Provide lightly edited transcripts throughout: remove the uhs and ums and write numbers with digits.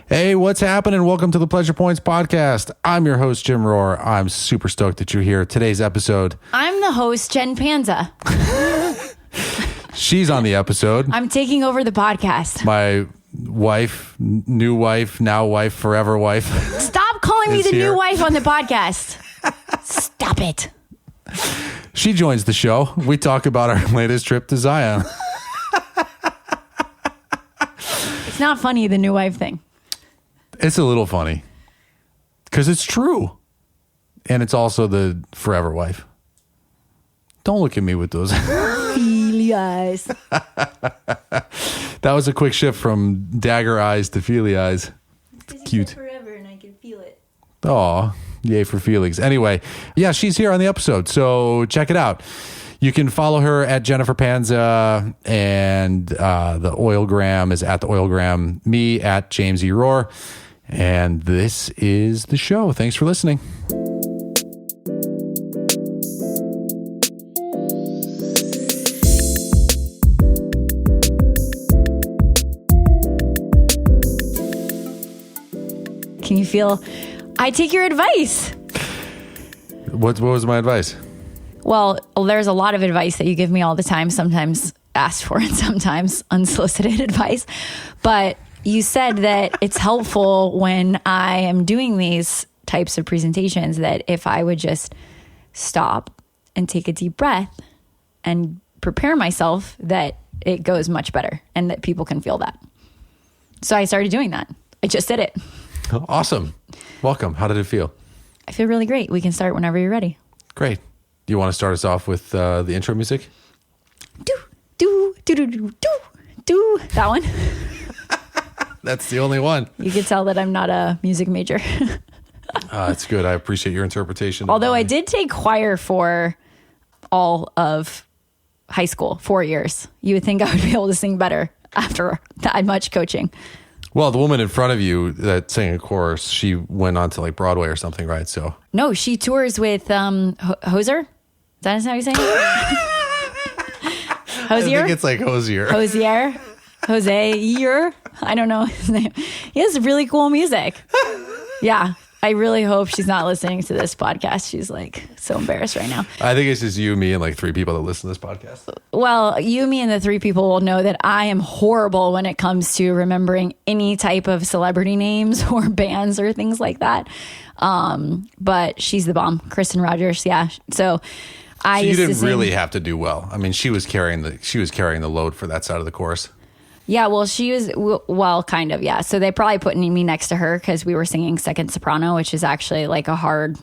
Hey, what's happening? Welcome to the Pleasure Points podcast. I'm your host, Jim Rohr. I'm super stoked that you're here. Today's episode. I'm the host, Jenn Panza. She's on the episode. I'm taking over the podcast. My wife, new wife, now wife, forever wife. Stop calling me the new wife on the podcast. Stop it. She joins the show. We talk about our latest trip to Zion. It's not funny, the new wife thing. It's a little funny because it's true. And it's also the forever wife. Don't look at me with those. Feely eyes. That was a quick shift from dagger eyes to feely eyes. Cute. Forever and I can feel it. Aw, yay for Felix. Anyway, yeah, she's here on the episode, so check it out. You can follow her at Jennifer Panza, and the Oilgram is at the Oilgram, me at James E. Rohr, and this is the show. Thanks for listening. Can you feel? I take your advice. What was my advice? Well, there's a lot of advice that you give me all the time, sometimes asked for and sometimes unsolicited advice. But you said that it's helpful when I am doing these types of presentations that if I would just stop and take a deep breath and prepare myself, that it goes much better and that people can feel that. So I started doing that. I just did it. Awesome. Welcome. How did it feel? I feel really great. We can start whenever you're ready. Great. Do you want to start us off with the intro music? Do, do, do, do, do, do, do. That one. That's the only one. You could tell that I'm not a music major. It's good. I appreciate your interpretation. Although I did take choir for all of high school, 4 years. You would think I would be able to sing better after that much coaching. Well, the woman in front of you that sang a chorus, she went on to like Broadway or something, right? So no, she tours with Hoser. Is that how you say it? Hosier? I think it's like Hosier. Hosier? Hosier? I don't know his name. He has really cool music. Yeah. I really hope she's not listening to this podcast. She's like so embarrassed right now. I think it's just you, me, and like 3 people that listen to this podcast. Well, you, me, and the 3 people will know that I am horrible when it comes to remembering any type of celebrity names or bands or things like that. But she's the bomb. Kristen Rogers. Yeah. So you didn't really have to do well. I mean, she was carrying the load for that side of the course. Yeah, well, she was, well, kind of, yeah. So they probably put me next to her because we were singing second soprano, which is actually like a hard,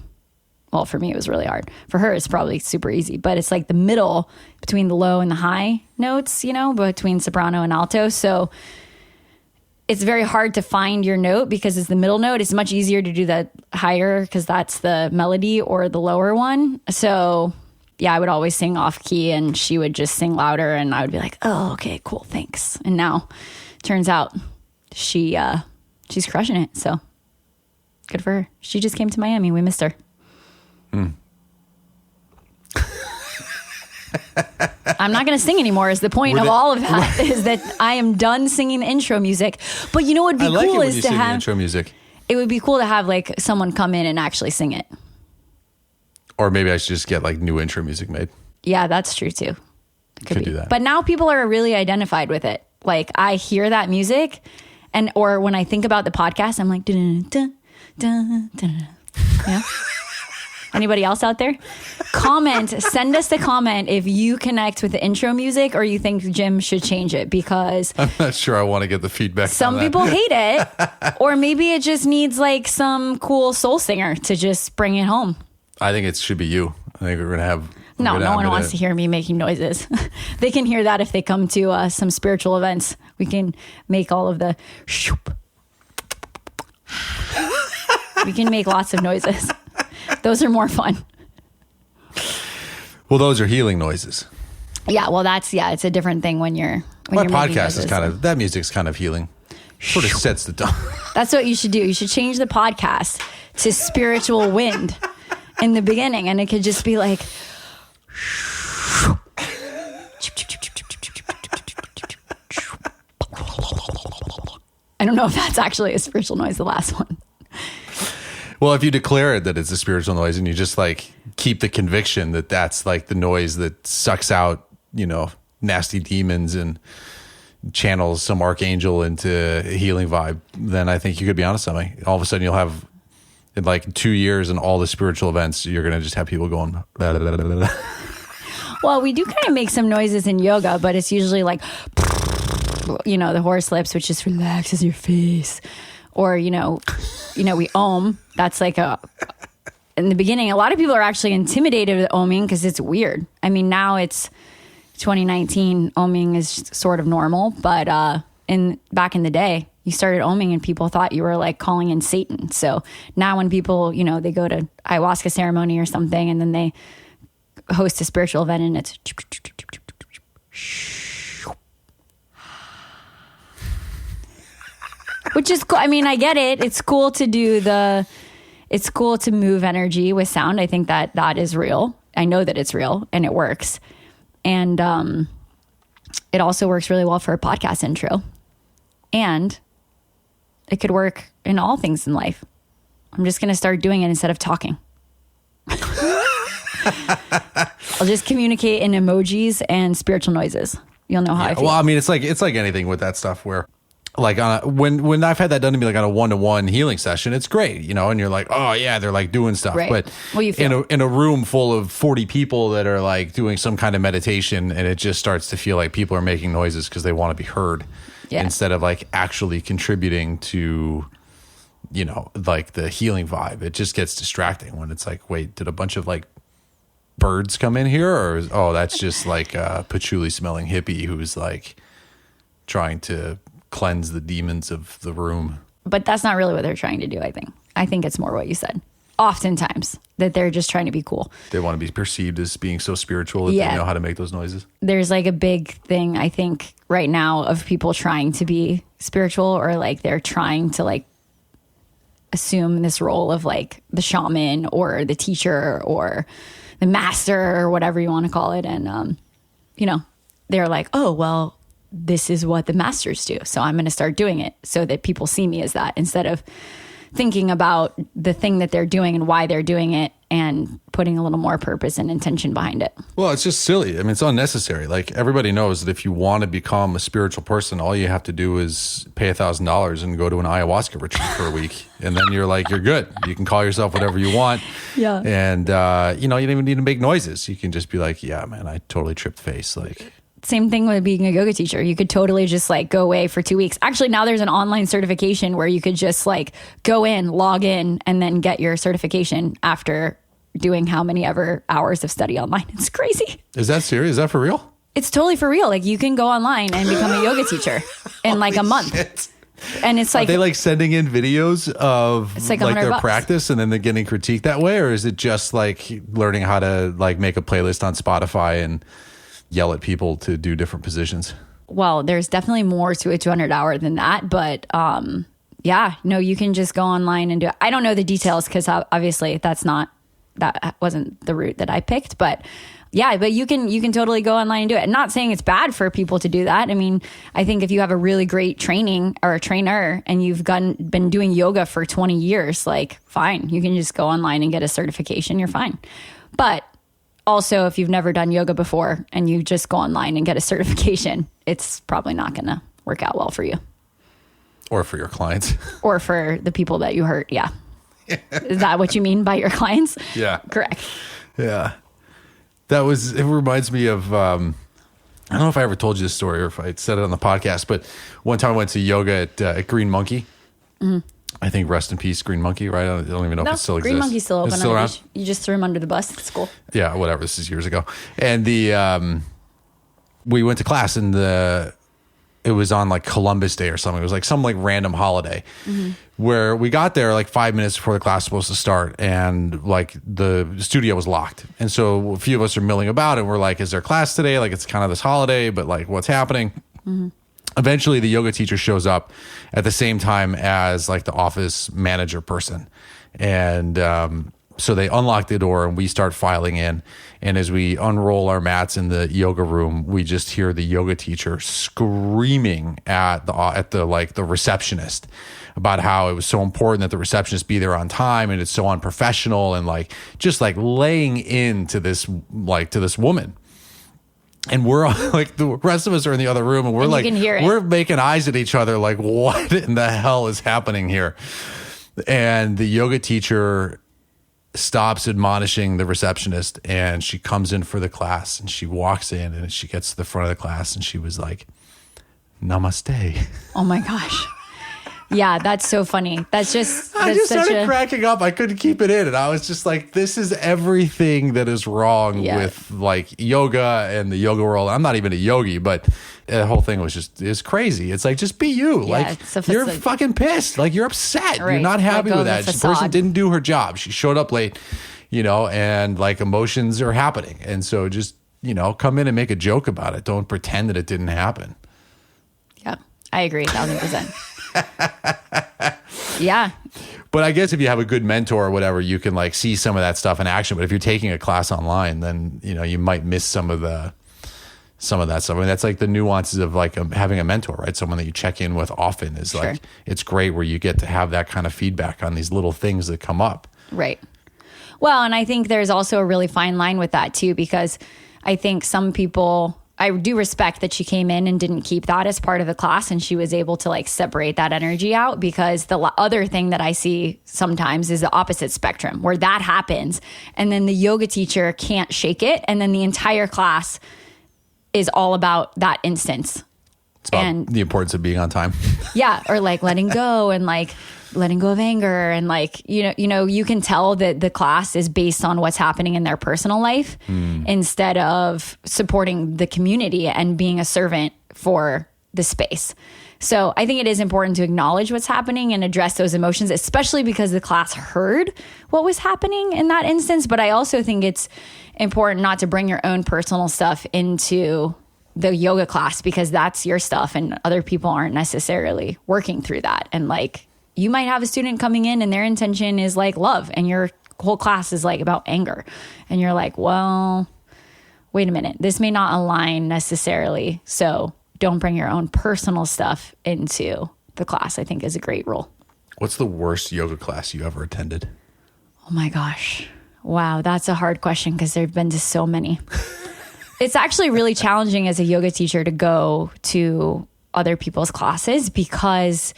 well, for me, it was really hard. For her, it's probably super easy, but it's like the middle between the low and the high notes, you know, between soprano and alto. So it's very hard to find your note because it's the middle note. It's much easier to do that higher because that's the melody or the lower one. So yeah, I would always sing off key and she would just sing louder and I would be like, oh, okay, cool, thanks. And now turns out she's crushing it. So good for her. She just came to Miami. We missed her. I'm not going to sing anymore is the point of all of that is that I am done singing the intro music. But you know what would be cool is to have intro music. It would be cool to have like someone come in and actually sing it. Or maybe I should just get like new intro music made. Yeah, that's true too. Could do that. But now people are really identified with it. Like I hear that music or when I think about the podcast, I'm like, dun, dun, dun, dun. Yeah. Anybody else out there? Send us the comment if you connect with the intro music or you think Jim should change it because I'm not sure I want to get the feedback. Some people hate it or maybe it just needs like some cool soul singer to just bring it home. I think it should be you. I think we're going to have... No one wants to hear me making noises. They can hear that if they come to some spiritual events. We can make all of the... We can make lots of noises. Those are more fun. Well, those are healing noises. Yeah, well, it's a different thing when you're... My podcast is that music's kind of healing. Sort of sets the tone. That's what you should do. You should change the podcast to spiritual wind in the beginning, and it could just be like, and don't know if that's actually a spiritual noise, the last one. Well, if you declare it that it's a spiritual noise and you just like keep the conviction that that's like the noise that sucks out, nasty demons and channels some archangel into a healing vibe, then I think you could be onto something. All of a sudden you'll have, in like 2 years and all the spiritual events, you're going to just have people going. Blah, blah, blah, blah, blah. Well, we do kind of make some noises in yoga, but it's usually like, the horse lips, which just relaxes your face. Or, we om. That's like in the beginning, a lot of people are actually intimidated with oming because it's weird. I mean, now it's 2019, oming is sort of normal, but back in the day, you started oming and people thought you were like calling in Satan. So now when people, they go to ayahuasca ceremony or something and then they host a spiritual event and it's which is cool. I mean, I get it. It's cool to it's cool to move energy with sound. I think that is real. I know that it's real and it works. And it also works really well for a podcast intro. And it could work in all things in life. I'm just going to start doing it instead of talking. I'll just communicate in emojis and spiritual noises. You'll know how I feel. Well, I mean, it's like anything with that stuff where like when I've had that done to me, like on a 1-to-1 healing session, it's great, and you're like, oh yeah, they're like doing stuff. Right. But well, you feel in a room full of 40 people that are like doing some kind of meditation, and it just starts to feel like people are making noises because they want to be heard instead of like actually contributing to, like the healing vibe. It just gets distracting when it's like, wait, did a bunch of like birds come in here, or that's just like a patchouli smelling hippie who's like trying to cleanse the demons of the room. But that's not really what they're trying to do, I think. I think it's more what you said. Oftentimes, that they're just trying to be cool. They want to be perceived as being so spiritual that they know how to make those noises. There's like a big thing, I think, right now of people trying to be spiritual, or like they're trying to like assume this role of like the shaman or the teacher or the master or whatever you want to call it. And, they're like, oh, well, this is what the masters do. So I'm going to start doing it so that people see me as that, instead of thinking about the thing that they're doing and why they're doing it and putting a little more purpose and intention behind it. Well, it's just silly. I mean, it's unnecessary. Like everybody knows that if you want to become a spiritual person, all you have to do is pay $1,000 and go to an ayahuasca retreat for a week. And then you're good. You can call yourself whatever you want. Yeah. And, you don't even need to make noises. You can just be like, yeah, man, I totally tripped face. Like, same thing with being a yoga teacher. You could totally just like go away for 2 weeks. Actually, now there's an online certification where you could just like go in, log in, and then get your certification after doing how many ever hours of study online. It's crazy. Is that serious? Is that for real? It's totally for real. Like you can go online and become a yoga teacher in like a month. Shit. And it's like, are they like sending in videos of it's like their $100. practice and then they're getting critiqued that way? Or is it just like learning how to like make a playlist on Spotify and yell at people to do different positions? Well, there's definitely more to a 200-hour than that, but you can just go online and do it. I don't know the details because obviously that wasn't the route that I picked, but you can totally go online and do it. I'm not saying it's bad for people to do that. I mean, I think if you have a really great training or a trainer and you've been doing yoga for 20 years, like fine, you can just go online and get a certification. You're fine. But also, if you've never done yoga before and you just go online and get a certification, it's probably not going to work out well for you. Or for your clients. Or for the people that you hurt. Yeah. Is that what you mean by your clients? Yeah. Correct. Yeah. It reminds me of, I don't know if I ever told you this story or if I said it on the podcast, but one time I went to yoga at Green Monkey. Mm-hmm. I think rest in peace, Green Monkey, right? I don't even know if it still exists. Green Monkey's still open. Still around? You just threw him under the bus. It's cool. Yeah, whatever. This is years ago. And we went to class and it was on like Columbus Day or something. It was like some like random holiday where we got there like 5 minutes before the class was supposed to start and like the studio was locked. And so a few of us are milling about and we're like, is there class today? Like it's kind of this holiday, but like what's happening? Mm-hmm. Eventually the yoga teacher shows up at the same time as like the office manager person. And So they unlock the door and we start filing in. And as we unroll our mats in the yoga room, we just hear the yoga teacher screaming at the receptionist about how it was so important that the receptionist be there on time, and it's so unprofessional, and like just like laying into this woman. And we're like, the rest of us are in the other room, and we're and like, we're making eyes at each other like, what in the hell is happening here? And the yoga teacher stops admonishing the receptionist, and she comes in for the class, and she walks in and she gets to the front of the class, and she was like, namaste. Oh my gosh. Yeah, that's so funny. I just started cracking up. I couldn't keep it in. And I was just like, this is everything that is wrong with like yoga and the yoga world. I'm not even a yogi, but the whole thing is crazy. It's like, just be you. Yeah, like you're fucking pissed. Like you're upset. Right. You're not happy with that. The person didn't do her job. She showed up late, and like emotions are happening. And so just, come in and make a joke about it. Don't pretend that it didn't happen. Yeah, I agree 1,000%. Yeah. But I guess if you have a good mentor or whatever, you can like see some of that stuff in action. But if you're taking a class online, then, you might miss some of that stuff. I mean, that's like the nuances of like having a mentor, right? Someone that you check in with often is like, it's great where you get to have that kind of feedback on these little things that come up. Right. Well, and I think there's also a really fine line with that too, because I think some people, I do respect that she came in and didn't keep that as part of the class, and she was able to like separate that energy out, because the other thing that I see sometimes is the opposite spectrum where that happens and then the yoga teacher can't shake it, and then the entire class is all about that instance. It's about the importance of being on time. Yeah, or like letting go and like letting go of anger, and like you can tell that the class is based on what's happening in their personal life instead of supporting the community and being a servant for the space. So I think it is important to acknowledge what's happening and address those emotions, especially because the class heard what was happening in that instance. But I also think it's important not to bring your own personal stuff into the yoga class, because that's your stuff and other people aren't necessarily working through that. And like, you might have a student coming in and their intention is like love, and your whole class is like about anger. And you're like, well, wait a minute, this may not align necessarily. So don't bring your own personal stuff into the class, I think is a great rule. What's the worst yoga class you ever attended? Oh my gosh. Wow. That's a hard question because there've been just so many. It's actually really challenging as a yoga teacher to go to other people's classes, because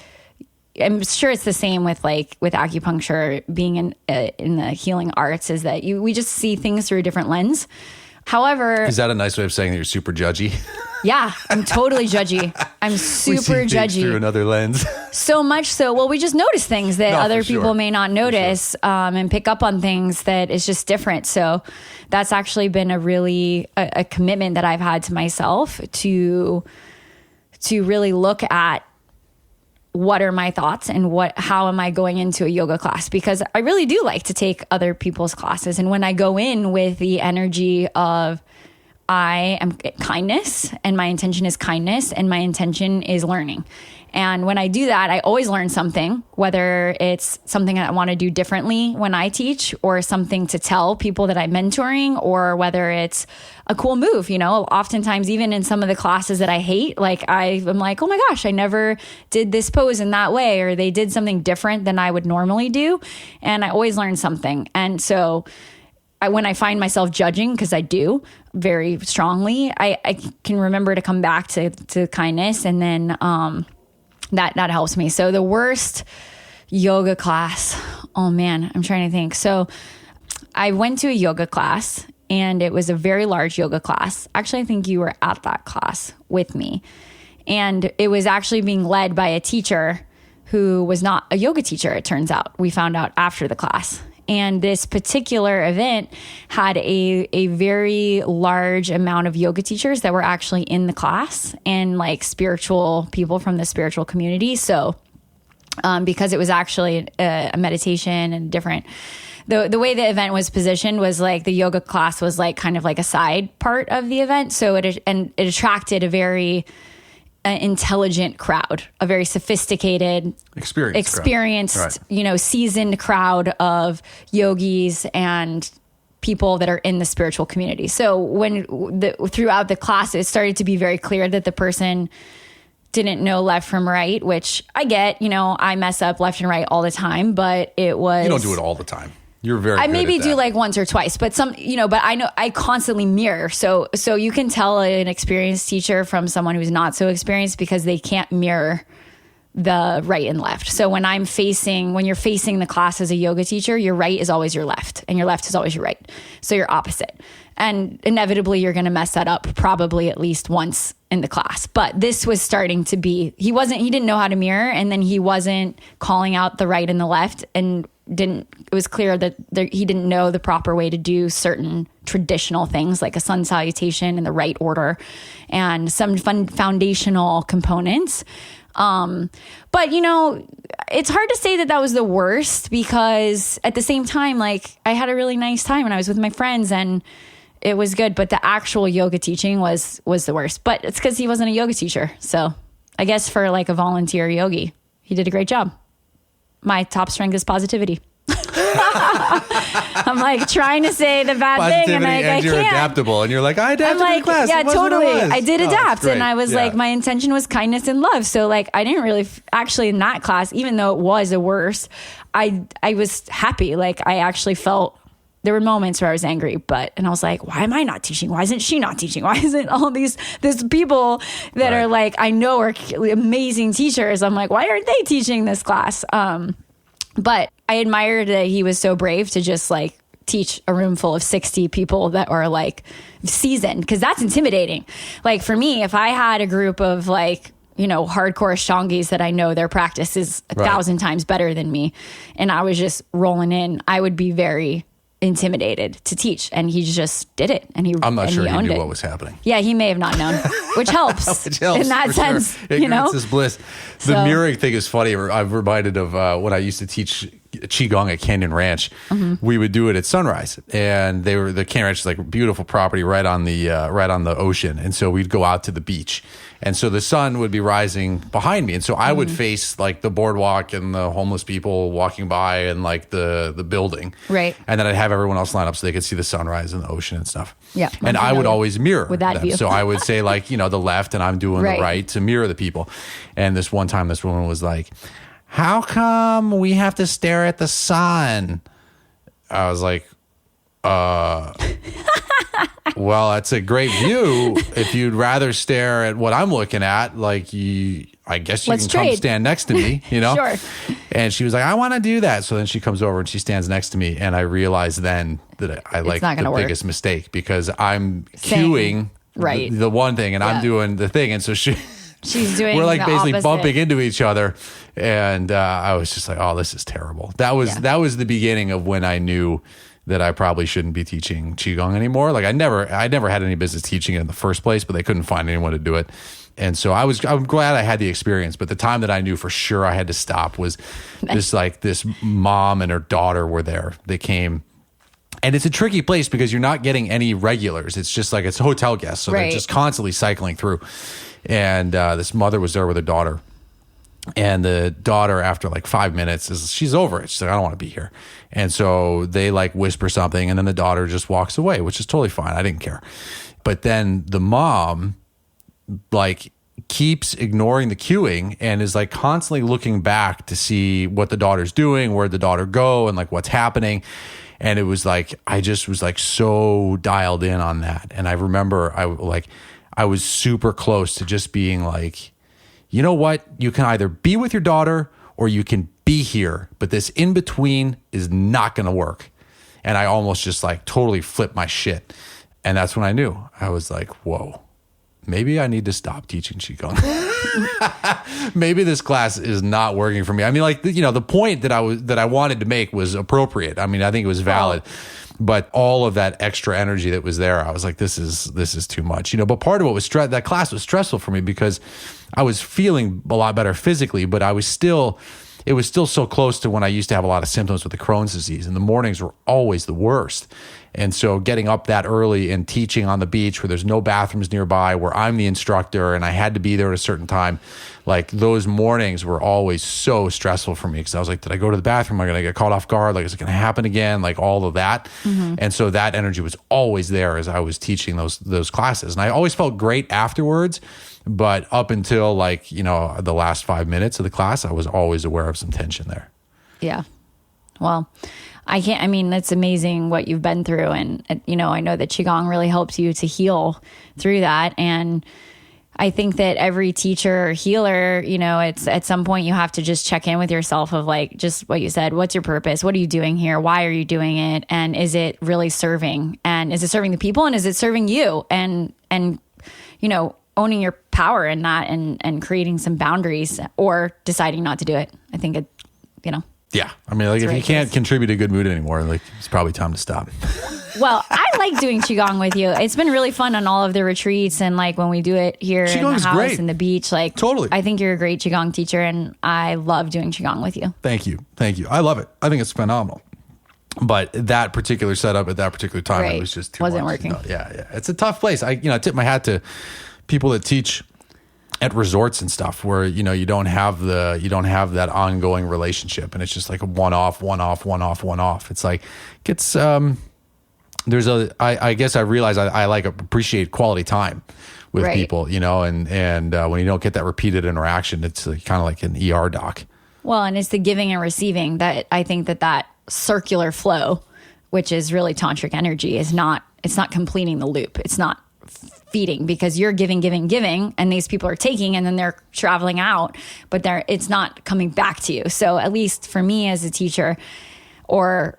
I'm sure it's the same with acupuncture, being in the healing arts, is that we just see things through a different lens. However, is that a nice way of saying that you're super judgy? Yeah, I'm totally judgy. I'm super we see judgy through another lens. So much so, well, we just notice things that other people may not notice, and pick up on things that is just different. So that's actually been a commitment that I've had to myself to really look at what are my thoughts and how am I going into a yoga class? Because I really do like to take other people's classes. And when I go in with the energy of I am kindness, and my intention is kindness, and my intention is learning. And when I do that, I always learn something, whether it's something that I want to do differently when I teach, or something to tell people that I'm mentoring, or whether it's a cool move. Oftentimes, even in some of the classes that I hate, like I'm like, oh my gosh, I never did this pose in that way, or they did something different than I would normally do. And I always learn something. And so when I find myself judging, because I do very strongly, I can remember to come back to kindness, and then that helps me. So the worst yoga class, oh man, I'm trying to think. So I went to a yoga class, and it was a very large yoga class. Actually, I think you were at that class with me. And it was actually being led by a teacher who was not a yoga teacher, it turns out. We found out after the class. And this particular event had a very large amount of yoga teachers that were actually in the class, and like spiritual people from the spiritual community. So because it was actually a meditation and different, the way the event was positioned was like the yoga class was like kind of like a side part of the event. So it attracted a very an intelligent crowd, a very sophisticated, experienced, right. Seasoned crowd of yogis and people that are in the spiritual community. So when throughout the class, it started to be very clear that the person didn't know left from right, which I get, I mess up left and right all the time, but it was... You don't do it all the time. You're very good I maybe at do that. like once or twice, but but I know I constantly mirror. So you can tell an experienced teacher from someone who's not so experienced because they can't mirror the right and left. So when you're facing the class as a yoga teacher, your right is always your left and your left is always your right. So you're opposite. And inevitably you're going to mess that up probably at least once in the class. But this was starting to be, he didn't know how to mirror, and then he wasn't calling out the right and the left, and it was clear that he didn't know the proper way to do certain traditional things like a sun salutation in the right order and some foundational components. But it's hard to say that was the worst, because at the same time, like, I had a really nice time and I was with my friends and it was good, but the actual yoga teaching was the worst. But it's because he wasn't a yoga teacher. So I guess for like a volunteer yogi, he did a great job. My top strength is positivity. I'm like trying to say the bad thing, and I you're can't. Adaptable, and you're like, I adapted to the class. Yeah, totally. I did adapt, and I was like, my intention was kindness and love. So like, I didn't really actually in that class, even though it was the worst, I was happy. Like, I actually felt. There were moments where I was angry, and I was like, why am I not teaching? Why isn't she not teaching? Why isn't all these people that are like, I know are amazing teachers? I'm like, why aren't they teaching this class? But I admired that he was so brave to just like teach a room full of 60 people that are like seasoned, because that's intimidating. Like for me, if I had a group of like, hardcore Ashtangis that I know their practice is 1,000 times better than me, and I was just rolling in, I would be very intimidated to teach, and he just did it, and I'm not sure he knew it. what was happening. Yeah, he may have not known, which helps, in that sense. Sure. Ignorance is bliss. The mirroring thing is funny. I'm reminded of when I used to teach Qigong at Canyon Ranch. Mm-hmm. We would do it at sunrise, and the Canyon Ranch is like a beautiful property right on the ocean, and so we'd go out to the beach. And so the sun would be rising behind me. And so I would face like the boardwalk and the homeless people walking by and like the building. Right. And then I'd have everyone else line up so they could see the sunrise and the ocean and stuff. Yeah. And I would always mirror with that them. view. So I would say like, the left, and I'm doing the right to mirror the people. And this one time this woman was like, how come we have to stare at the sun? I was like, well, that's a great view. If you'd rather stare at what I'm looking at, like I guess you can come stand next to me, Sure. And she was like, I want to do that. So then she comes over and she stands next to me, and I realized then that I like the biggest mistake, because I'm cueing the one thing and I'm doing the thing, and so she's doing. We're like basically opposite. bumping into each other, and I was just like, oh, this is terrible. That was the beginning of when I knew that I probably shouldn't be teaching Qigong anymore. Like I never had any business teaching it in the first place, but they couldn't find anyone to do it. And so I'm glad I had the experience, but the time that I knew for sure I had to stop was this mom and her daughter were there. They came, and it's a tricky place because you're not getting any regulars. It's just like, it's hotel guests. So they're just constantly cycling through. And this mother was there with her daughter. And the daughter, after like 5 minutes, she's over it. She's like, I don't want to be here. And so they like whisper something, and then the daughter just walks away, which is totally fine. I didn't care. But then the mom like keeps ignoring the cueing and is like constantly looking back to see what the daughter's doing, where'd the daughter go, and like what's happening. And it was like, I just was like so dialed in on that. And I remember I was super close to just being like, you know what? You can either be with your daughter or you can be here, but this in between is not going to work. And I almost just like totally flipped my shit. And that's when I knew. I was like, whoa, maybe I need to stop teaching Qigong. Maybe this class is not working for me. I mean, like, the point that I wanted to make was appropriate. I mean, I think it was valid. But all of that extra energy that was there, I was like, this is too much, But part of what was that class was stressful for me because I was feeling a lot better physically, but it was still so close to when I used to have a lot of symptoms with the Crohn's disease, and the mornings were always the worst. And so getting up that early and teaching on the beach where there's no bathrooms nearby, where I'm the instructor and I had to be there at a certain time, like those mornings were always so stressful for me because I was like, did I go to the bathroom? Am I going to get caught off guard? Like, is it going to happen again? Like all of that. And so that energy was always there as I was teaching those classes. And I always felt great afterwards. But up until like, the last 5 minutes of the class, I was always aware of some tension there. Yeah. Well, it's amazing what you've been through. And, I know that Qigong really helps you to heal through that. And I think that every teacher or healer, it's at some point you have to just check in with yourself of like, just what you said, what's your purpose? What are you doing here? Why are you doing it? And is it really serving? And is it serving the people? And is it serving you? And owning your power in that and creating some boundaries or deciding not to do it. I think it. Yeah. I mean, like if you can't contribute a good mood anymore, like it's probably time to stop. Well, I like doing Qigong with you. It's been really fun on all of the retreats and like when we do it here in the house great. and the beach. Like totally. I think you're a great Qigong teacher and I love doing Qigong with you. Thank you. I love it. I think it's phenomenal. But that particular setup at that particular time, it was just too wasn't much. working. Yeah. It's a tough place. I tip my hat to people that teach at resorts and stuff where, you don't have that ongoing relationship and it's just like a one off. It's like, I guess I realize I like appreciate quality time with people, and when you don't get that repeated interaction, it's kind of like an ER doc. Well, and it's the giving and receiving that I think that circular flow, which is really tantric energy, it's not completing the loop. It's not feeding because you're giving, and these people are taking and then they're traveling out, but it's not coming back to you. So at least for me as a teacher or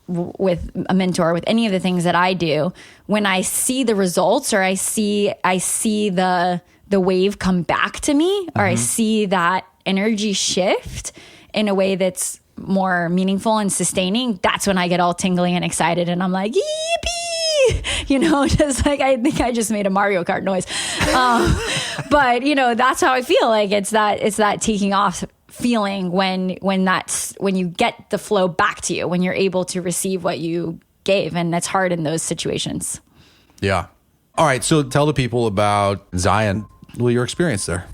with a mentor, with any of the things that I do, when I see the results or I see the wave come back to me or I see that energy shift in a way that's more meaningful and sustaining, that's when I get all tingly and excited and I'm like, yippee! Just like I think I just made a Mario Kart noise. But that's how I feel. Like it's that taking off feeling when you get the flow back to you, when you're able to receive what you gave, and that's hard in those situations. Yeah. All right. So tell the people about Zion. Your experience there.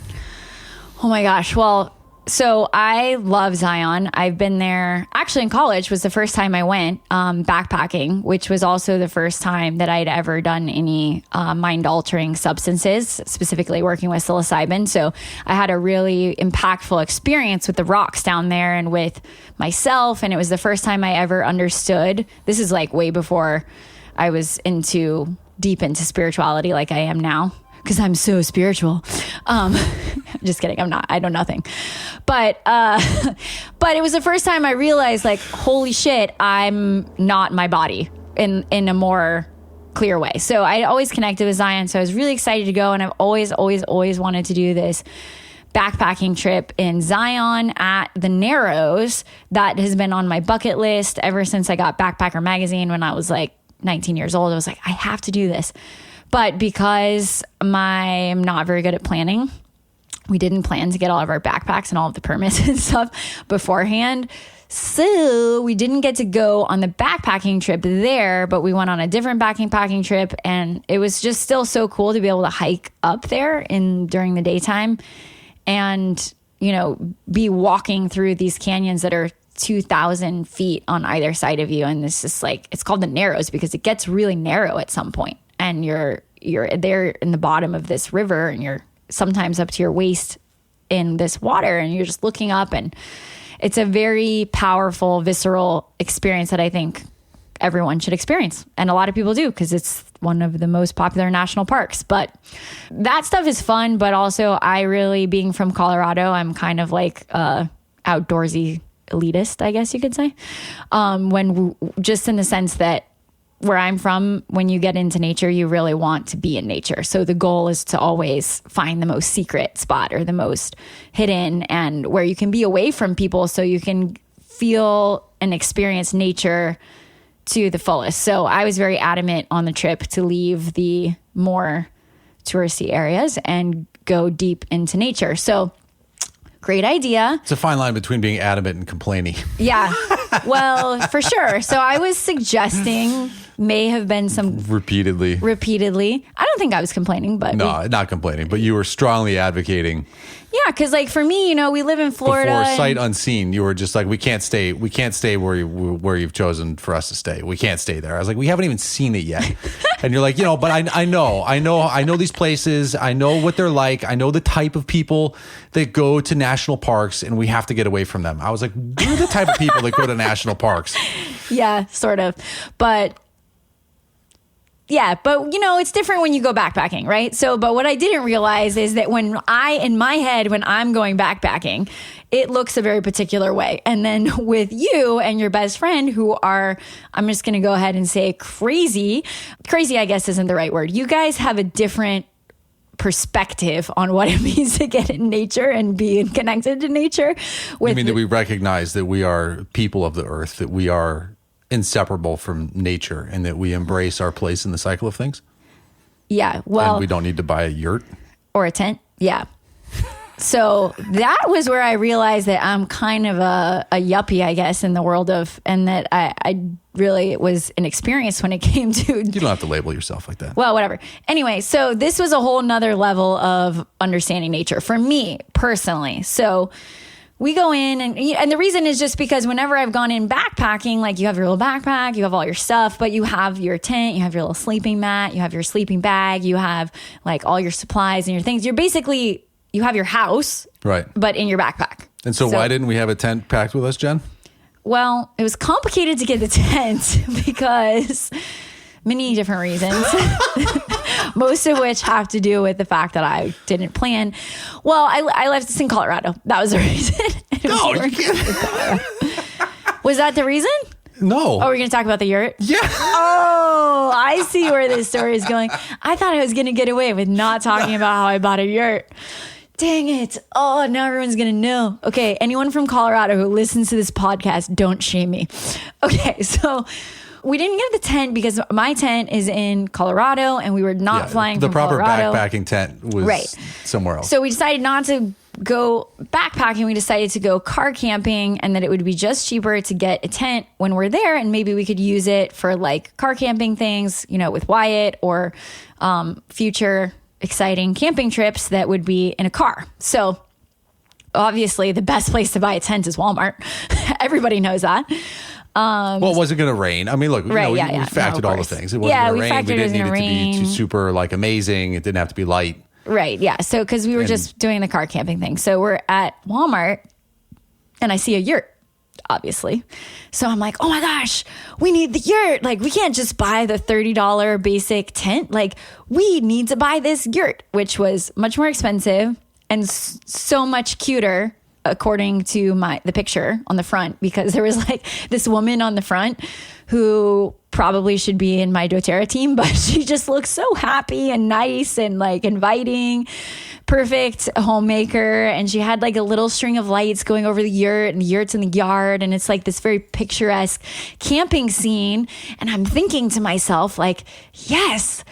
Oh my gosh. Well, so I love Zion. I've been there actually in college was the first time I went backpacking, which was also the first time that I'd ever done any mind altering substances, specifically working with psilocybin. So I had a really impactful experience with the rocks down there and with myself. And it was the first time I ever understood. This is like way before I was deep into spirituality like I am now. Because I'm so spiritual. Just kidding. I'm not. I know nothing. But it was the first time I realized, like, holy shit, I'm not my body in a more clear way. So I always connected with Zion. So I was really excited to go. And I've always wanted to do this backpacking trip in Zion at the Narrows. That has been on my bucket list ever since I got Backpacker magazine when I was like 19 years old. I was like, I have to do this. But because I'm not very good at planning, we didn't plan to get all of our backpacks and all of the permits and stuff beforehand. So we didn't get to go on the backpacking trip there, but we went on a different backpacking trip. And it was just still so cool to be able to hike up there during the daytime and, be walking through these canyons that are 2,000 feet on either side of you. And this is like, it's called the Narrows because it gets really narrow at some point. And you're there in the bottom of this river and you're sometimes up to your waist in this water and you're just looking up, and it's a very powerful, visceral experience that I think everyone should experience. And a lot of people do because it's one of the most popular national parks. But that stuff is fun. But also being from Colorado, I'm kind of like outdoorsy elitist, I guess you could say. Just in the sense that where I'm from, when you get into nature, you really want to be in nature. So the goal is to always find the most secret spot or the most hidden and where you can be away from people so you can feel and experience nature to the fullest. So I was very adamant on the trip to leave the more touristy areas and go deep into nature. So great idea. It's a fine line between being adamant and complaining. Yeah. Well, for sure. So I was suggesting may have been some repeatedly. I don't think I was complaining, but no, not complaining, but you were strongly advocating. Yeah, because like for me, we live in Florida. Before sight unseen, you were just like, we can't stay where you've chosen for us to stay. We can't stay there. I was like, we haven't even seen it yet. And you're like, but I know these places. I know what they're like. I know the type of people that go to national parks, and we have to get away from them. I was like, we're the type of people that go to national parks. Yeah, sort of. But yeah, but it's different when you go backpacking, right? So, but what I didn't realize is that when I'm going backpacking, it looks a very particular way. And then with you and your best friend who are, I'm just going to go ahead and say crazy, I guess isn't the right word. You guys have a different perspective on what it means to get in nature and be connected to nature. You mean that we recognize that we are people of the earth, that we are inseparable from nature, and that we embrace our place in the cycle of things? Yeah, well, and we don't need to buy a yurt or a tent. Yeah. So that was where I realized that I'm kind of a yuppie, I guess, in the world of, and that I really, it was an experience when it came to. You don't have to label yourself like that. Well, whatever. Anyway, so this was a whole nother level of understanding nature for me personally. So we go in and the reason is just because whenever I've gone in backpacking, like you have your little backpack, you have all your stuff, but you have your tent, you have your little sleeping mat, you have your sleeping bag, you have like all your supplies and your things. You have your house, right? But in your backpack. And so why didn't we have a tent packed with us, Jen? Well, it was complicated to get the tent because many different reasons, most of which have to do with the fact that I didn't plan. Well, I left this in Colorado. That was the reason. No, you can't. Was that the reason? No. Oh, we're going to talk about the yurt? Yeah. Oh, I see where this story is going. I thought I was going to get away with not talking about how I bought a yurt. Dang it. Oh, now everyone's going to know. Okay, anyone from Colorado who listens to this podcast, don't shame me. Okay, so we didn't get the tent because my tent is in Colorado and we were not flying from Colorado. The proper backpacking tent was somewhere else. So we decided not to go backpacking. We decided to go car camping, and that it would be just cheaper to get a tent when we're there, and maybe we could use it for like car camping things, with Wyatt, or future exciting camping trips that would be in a car. So obviously the best place to buy a tent is Walmart. Everybody knows that. Well, was it going to rain? I mean, look, we factored all the things. It wasn't going to rain. We didn't need it to be too super like amazing. It didn't have to be light. Right. Yeah. So, because we were just doing the car camping thing. So we're at Walmart and I see a yurt, obviously. So I'm like, oh my gosh, we need the yurt. Like, we can't just buy the $30 basic tent. Like, we need to buy this yurt, which was much more expensive and so much cuter, according to the picture on the front, because there was like this woman on the front who probably should be in my doTERRA team, but she just looks so happy and nice and like inviting, perfect homemaker. And she had like a little string of lights going over the yurt, and the yurt's in the yard, and it's like this very picturesque camping scene. And I'm thinking to myself, like, yes,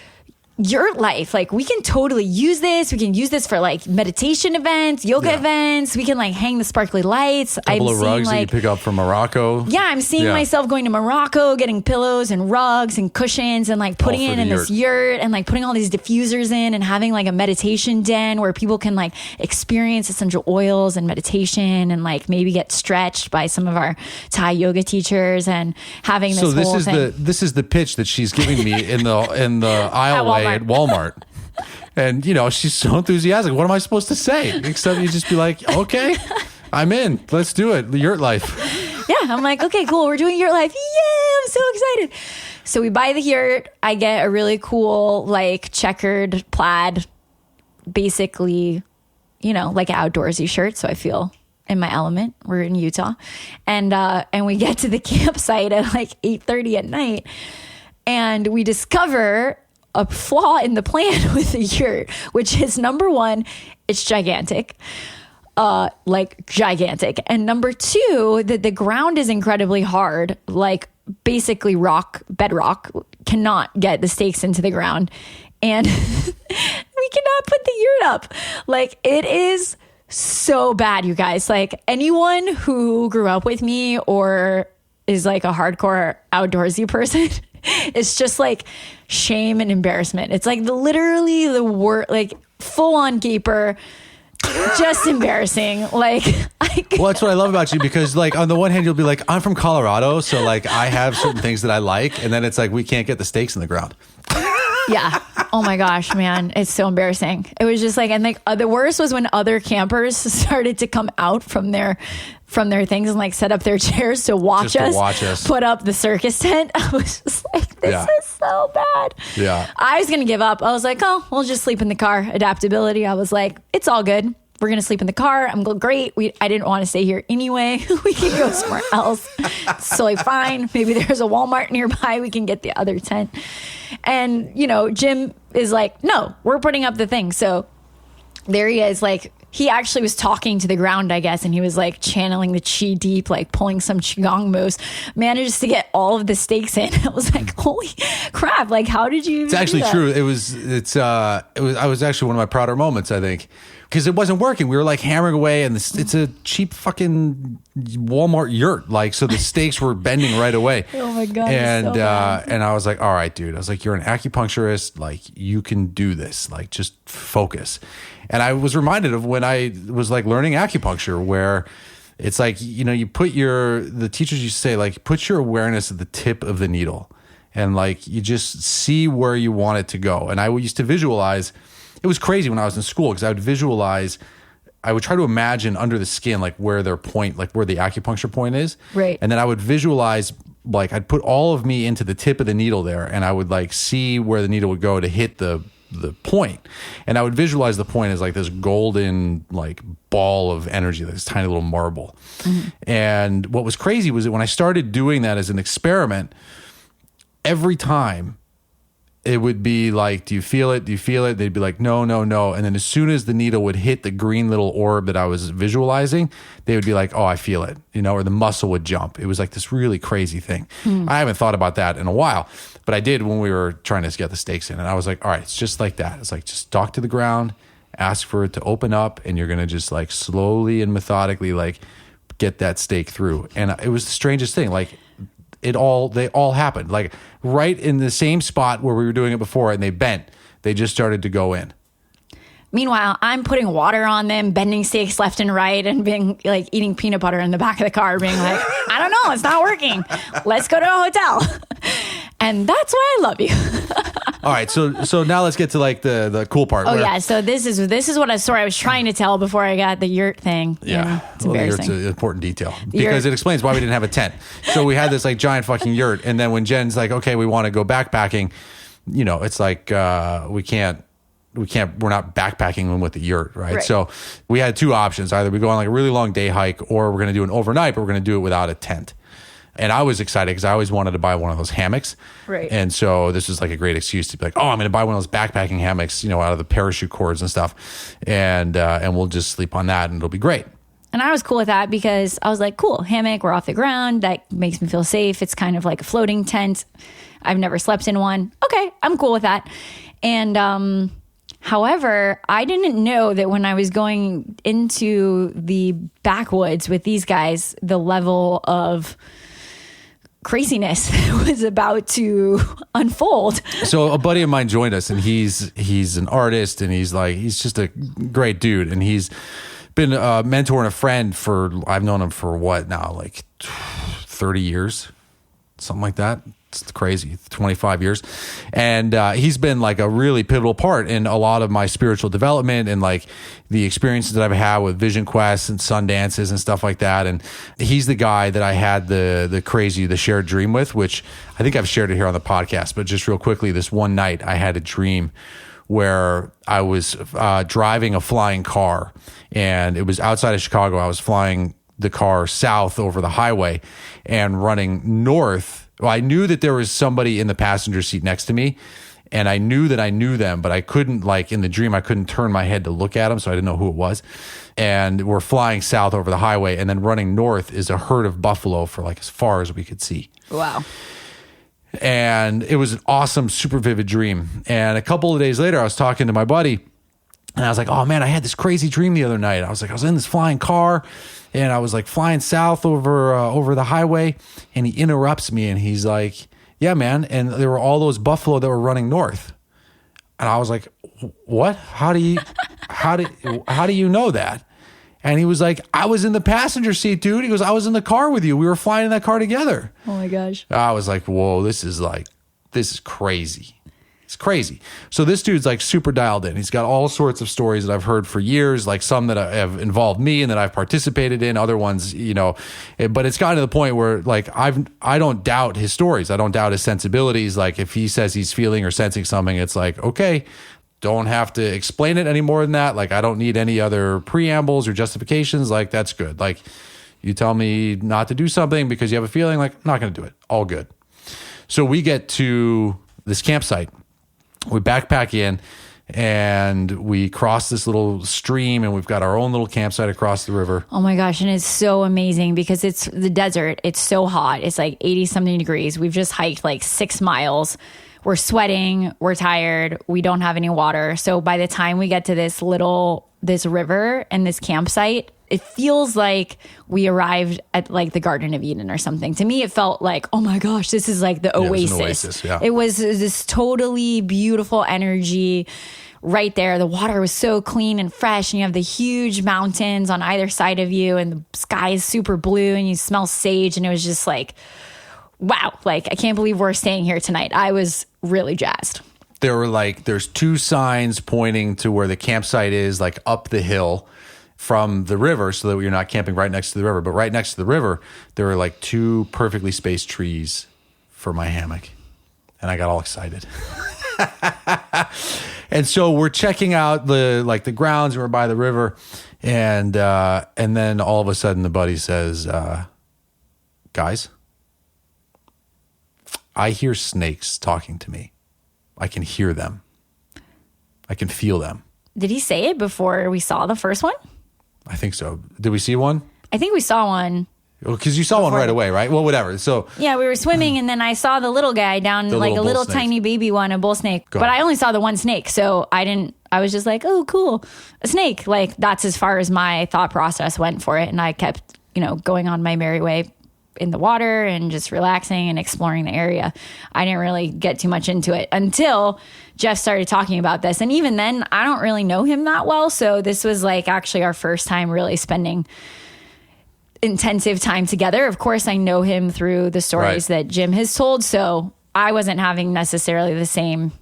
yurt life, like we can totally use this. We can use this for like meditation events, yoga events. We can like hang the sparkly lights. Couple of rugs that you pick up from Morocco. Yeah, I'm seeing myself going to Morocco, getting pillows and rugs and cushions, and like putting it in this yurt, and like putting all these diffusers in, and having like a meditation den where people can like experience essential oils and meditation, and like maybe get stretched by some of our Thai yoga teachers, and having this whole thing. This is the pitch that she's giving me in the aisleway at Walmart. And she's so enthusiastic. What am I supposed to say except you just be like, okay, I'm in, let's do it, the yurt life. Yeah, I'm like, okay, cool, we're doing yurt life. Yeah, I'm so excited. So we buy the yurt. I get a really cool like checkered plaid, basically like an outdoorsy shirt, so I feel in my element. We're in Utah, and we get to the campsite at like 8:30 at night, and we discover a flaw in the plan with the yurt, which is, number one, it's gigantic, like gigantic. And number two, that the ground is incredibly hard, like basically bedrock, cannot get the stakes into the ground. And we cannot put the yurt up. Like, it is so bad, you guys. Like, anyone who grew up with me or is like a hardcore outdoorsy person it's just like shame and embarrassment. It's like literally the word, like full on gaper. Just embarrassing. Like, well, that's what I love about you, because like on the one hand you'll be like, I'm from Colorado, so like I have certain things that I like, and then it's like we can't get the stakes in the ground. Yeah. Oh my gosh, man. It's so embarrassing. It was just like, and like the worst was when other campers started to come out from their things and like set up their chairs to watch us put up the circus tent. I was just like, this is so bad. Yeah. I was going to give up. I was like, oh, we'll just sleep in the car. Adaptability. I was like, it's all good. We're going to sleep in the car. I'm great. I didn't want to stay here anyway. We can go somewhere else. It's totally fine. Maybe there's a Walmart nearby. We can get the other tent. And, you know, Jim is like, no, we're putting up the thing. So there he is. Like, he actually was talking to the ground, I guess. And he was like channeling the chi deep, like pulling some qigong moves, manages to get all of the stakes in. I was like, holy crap. Like, how did you? It's actually true. I was actually one of my prouder moments, I think. Because it wasn't working. We were like hammering away, and it's a cheap fucking Walmart yurt. Like, so the stakes were bending right away. Oh my God. And so and I was like, all right, dude. I was like, you're an acupuncturist. Like, you can do this. Like, just focus. And I was reminded of when I was like learning acupuncture, where it's like, you know, you put the teachers used to say, like, put your awareness at the tip of the needle, and like, you just see where you want it to go. And I used to visualize. It was crazy when I was in school, because I would try to imagine under the skin, like where their point, like where the acupuncture point is. Right. And then I would visualize, like I'd put all of me into the tip of the needle there, and I would like see where the needle would go to hit the point. And I would visualize the point as like this golden like ball of energy, like this tiny little marble. Mm-hmm. And what was crazy was that when I started doing that as an experiment, every time it would be like, do you feel it? Do you feel it? They'd be like, no, no, no. And then as soon as the needle would hit the green little orb that I was visualizing, they would be like, oh, I feel it, you know, or the muscle would jump. It was like this really crazy thing. I haven't thought about that in a while, but I did when we were trying to get the stakes in. And I was like, all right, it's just like that. It's like, just talk to the ground, ask for it to open up, and you're going to just like slowly and methodically like get that stake through. And it was the strangest thing. Like, they all happened like right in the same spot where we were doing it before, and they bent. They just started to go in. Meanwhile, I'm putting water on them, bending stakes left and right, and being like eating peanut butter in the back of the car, being like, I don't know, it's not working. Let's go to a hotel. And that's why I love you. All right, so now let's get to like the cool part. Oh yeah, so this is what a story I was trying to tell before I got the yurt thing. Yeah, it's embarrassing. The yurt's an important detail because it explains why we didn't have a tent. So we had this like giant fucking yurt, and then when Jen's like, okay, we want to go backpacking, you know, it's like we're not backpacking with the yurt, right? So we had two options: either we go on like a really long day hike, or we're going to do an overnight, but we're going to do it without a tent. And I was excited because I always wanted to buy one of those hammocks. Right. And so this was like a great excuse to be like, oh, I'm going to buy one of those backpacking hammocks, you know, out of the parachute cords and stuff. And we'll just sleep on that and it'll be great. And I was cool with that because I was like, cool, hammock, we're off the ground. That makes me feel safe. It's kind of like a floating tent. I've never slept in one. Okay, I'm cool with that. And however, I didn't know that when I was going into the backwoods with these guys, the level of craziness was about to unfold. So a buddy of mine joined us, and he's an artist, and he's just a great dude, and he's been a mentor and a friend I've known him for what now, like 30 years, something like that. It's crazy, 25 years. And he's been like a really pivotal part in a lot of my spiritual development and like the experiences that I've had with vision quests and sun dances and stuff like that. And he's the guy that I had the shared dream with, which I think I've shared it here on the podcast, but just real quickly, this one night I had a dream where I was driving a flying car, and it was outside of Chicago. I was flying the car south over the highway and running north. Well, I knew that there was somebody in the passenger seat next to me, and I knew that I knew them, but I couldn't, like in the dream, I couldn't turn my head to look at them, so I didn't know who it was. And we're flying south over the highway, and then running north is a herd of buffalo for like as far as we could see. Wow. And it was an awesome, super vivid dream. And a couple of days later, I was talking to my buddy, and I was like, oh man, I had this crazy dream the other night. I was like, I was in this flying car, and I was like flying south over the highway, and he interrupts me, and he's like, yeah, man. And there were all those buffalo that were running north. And I was like, what? How do you know that? And he was like, I was in the passenger seat, dude. He goes, I was in the car with you. We were flying in that car together. Oh my gosh. I was like, whoa, this is crazy. It's crazy. So this dude's like super dialed in. He's got all sorts of stories that I've heard for years, like some that have involved me and that I've participated in, other ones, but it's gotten to the point where like I don't doubt his stories. I don't doubt his sensibilities. Like if he says he's feeling or sensing something, it's like, okay, don't have to explain it any more than that. Like I don't need any other preambles or justifications. Like that's good. Like you tell me not to do something because you have a feeling, like I'm not going to do it. All good. So we get to this campsite. We backpack in and we cross this little stream and we've got our own little campsite across the river. Oh my gosh. And it's so amazing because it's the desert. It's so hot. It's like 80 something degrees. We've just hiked like 6 miles. We're sweating. We're tired. We don't have any water. So by the time we get to this river and this campsite, it feels like we arrived at like the Garden of Eden or something. To me, it felt like, oh my gosh, this is like the oasis. It was an oasis, yeah. It was this totally beautiful energy right there. The water was so clean and fresh, and you have the huge mountains on either side of you, and the sky is super blue, and you smell sage, and it was just like, wow, like I can't believe we're staying here tonight. I was really jazzed. There's 2 signs pointing to where the campsite is, like up the hill from the river, so that you're not camping right next to the river. But right next to the river, there were like 2 perfectly spaced trees for my hammock. And I got all excited. And so we're checking out the grounds, and we're by the river. And then all of a sudden the buddy says, guys, I hear snakes talking to me. I can hear them. I can feel them. Did he say it before we saw the first one? I think so. Did we see one? I think we saw one. Because you saw one right away, right? Well, whatever. So yeah, we were swimming, and then I saw the little guy down, like a little tiny baby one, a bull snake. But I only saw the one snake, so I was just like, oh, cool, a snake. Like that's as far as my thought process went for it, and I kept, going on my merry way in the water and just relaxing and exploring the area. I didn't really get too much into it until Jeff started talking about this. And even then, I don't really know him that well. So this was like actually our first time really spending intensive time together. Of course, I know him through the stories that Jim has told. So I wasn't having necessarily the same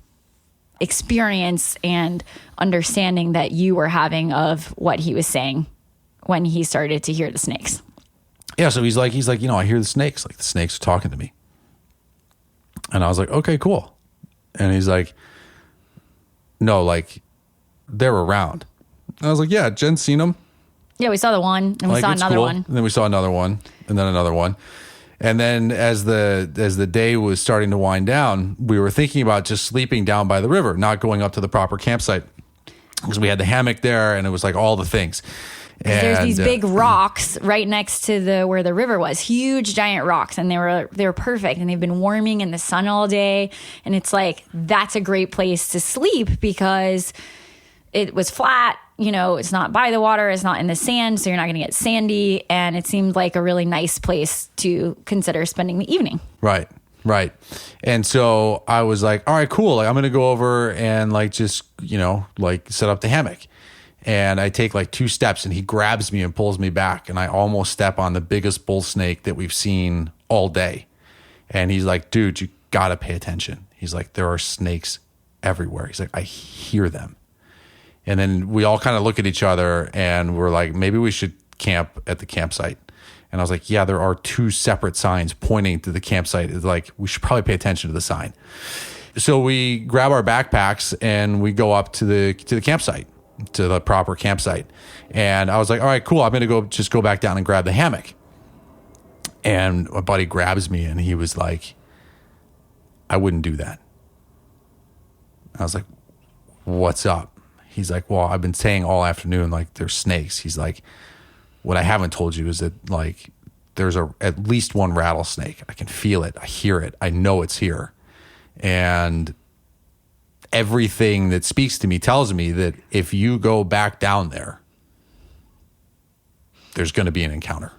experience and understanding that you were having of what he was saying when he started to hear the snakes. Yeah, so he's like, I hear the snakes. Like the snakes are talking to me. And I was like, okay, cool. And he's like, no, like they're around. And I was like, yeah, Jen's seen them. Yeah, we saw the one, and we saw another one. And then we saw another one, and then another one. And then as the day was starting to wind down, we were thinking about just sleeping down by the river, not going up to the proper campsite, because we had the hammock there, and it was like all the things. And there's these big rocks right next to where the river was, huge giant rocks, and they were perfect, and they've been warming in the sun all day, and it's like that's a great place to sleep because it was flat, it's not by the water, it's not in the sand, so you're not going to get sandy, and it seemed like a really nice place to consider spending the evening. Right. And so I was like, all right, cool. Like I'm going to go over and like just, set up the hammock. And I take like 2 steps and he grabs me and pulls me back. And I almost step on the biggest bull snake that we've seen all day. And he's like, dude, you got to pay attention. He's like, there are snakes everywhere. He's like, I hear them. And then we all kind of look at each other and we're like, maybe we should camp at the campsite. And I was like, yeah, there are 2 separate signs pointing to the campsite. It's like, we should probably pay attention to the sign. So we grab our backpacks and we go up to the campsite, to the proper campsite. And I was like, all right, cool. I'm going to go back down and grab the hammock. And my buddy grabs me and he was like, I wouldn't do that. I was like, what's up? He's like, well, I've been saying all afternoon, like there's snakes. He's like, what I haven't told you is that like there's at least one rattlesnake. I can feel it. I hear it. I know it's here. And everything that speaks to me tells me that if you go back down there, there's going to be an encounter.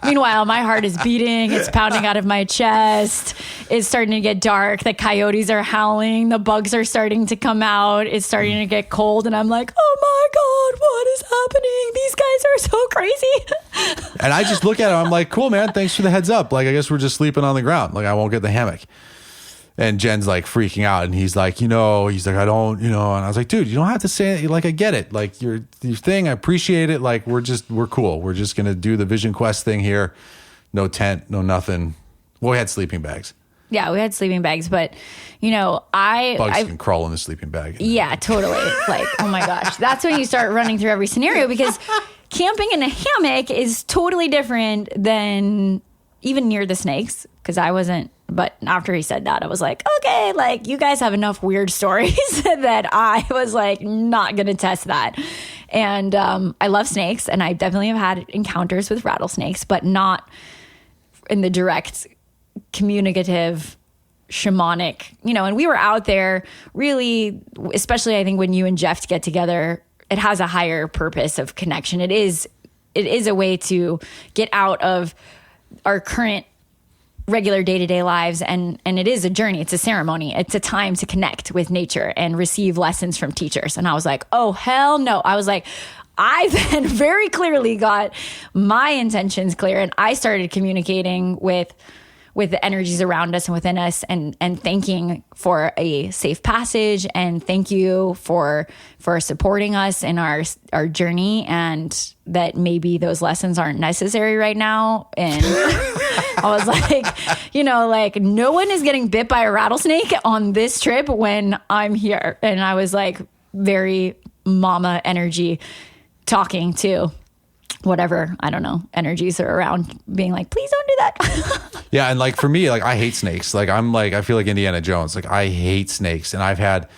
Meanwhile, my heart is beating. It's pounding out of my chest. It's starting to get dark. The coyotes are howling. The bugs are starting to come out. It's starting to get cold. And I'm like, oh my God, what is happening? These guys are so crazy. And I just look at him. I'm like, cool, man. Thanks for the heads up. Like, I guess we're just sleeping on the ground. Like, I won't get the hammock. And Jen's like freaking out. And he's like, I don't, and I was like, dude, you don't have to say it. Like, I get it. Like, your thing, I appreciate it. Like, we're cool. We're just going to do the Vision Quest thing here. No tent, no nothing. Well, we had sleeping bags. Yeah, we had sleeping bags, but Bugs can crawl in the sleeping bag. Yeah, totally. Like, oh my gosh. That's when you start running through every scenario, because camping in a hammock is totally different than even near the snakes, because I wasn't. But after he said that, I was like, okay, like, you guys have enough weird stories that I was like, not going to test that. And I love snakes, and I definitely have had encounters with rattlesnakes, but not in the direct communicative, shamanic, and we were out there really, especially I think when you and Jeff get together, it has a higher purpose of connection. It is a way to get out of our current regular day-to-day lives, and it is a journey. It's a ceremony. It's a time to connect with nature and receive lessons from teachers. And I was like, oh hell no. I was like, I then very clearly got my intentions clear, and I started communicating with the energies around us and within us, and thanking for a safe passage, and thank you for supporting us in our journey, and that maybe those lessons aren't necessary right now. And I was like, no one is getting bit by a rattlesnake on this trip when I'm here. And I was like, very mama energy, talking to whatever, I don't know, energies are around, being like, please don't do that. Yeah. And like, for me, like, I hate snakes. Like, I feel like Indiana Jones. Like, I hate snakes. And I've had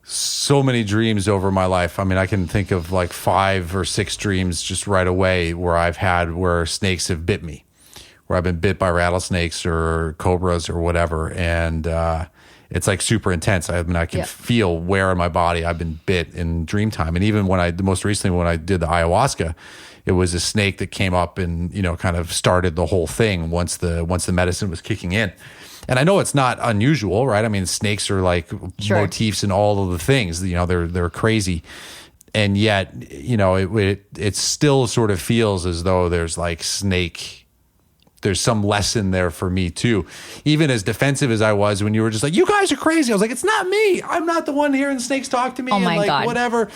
so many dreams over my life. I mean, I can think of like 5 or 6 dreams just right away where snakes have bit me, where I've been bit by rattlesnakes or cobras or whatever. And it's like super intense. I mean, I can feel where in my body I've been bit in dream time. And even most recently when I did the ayahuasca, it was a snake that came up and, kind of started the whole thing once the medicine was kicking in. And I know it's not unusual, right? I mean, snakes are like motifs in all of the things, they're crazy. And yet, it still sort of feels as though there's like there's some lesson there for me too. Even as defensive as I was when you were just like, you guys are crazy. I was like, it's not me. I'm not the one hearing snakes talk to me. Oh my and God. Whatever.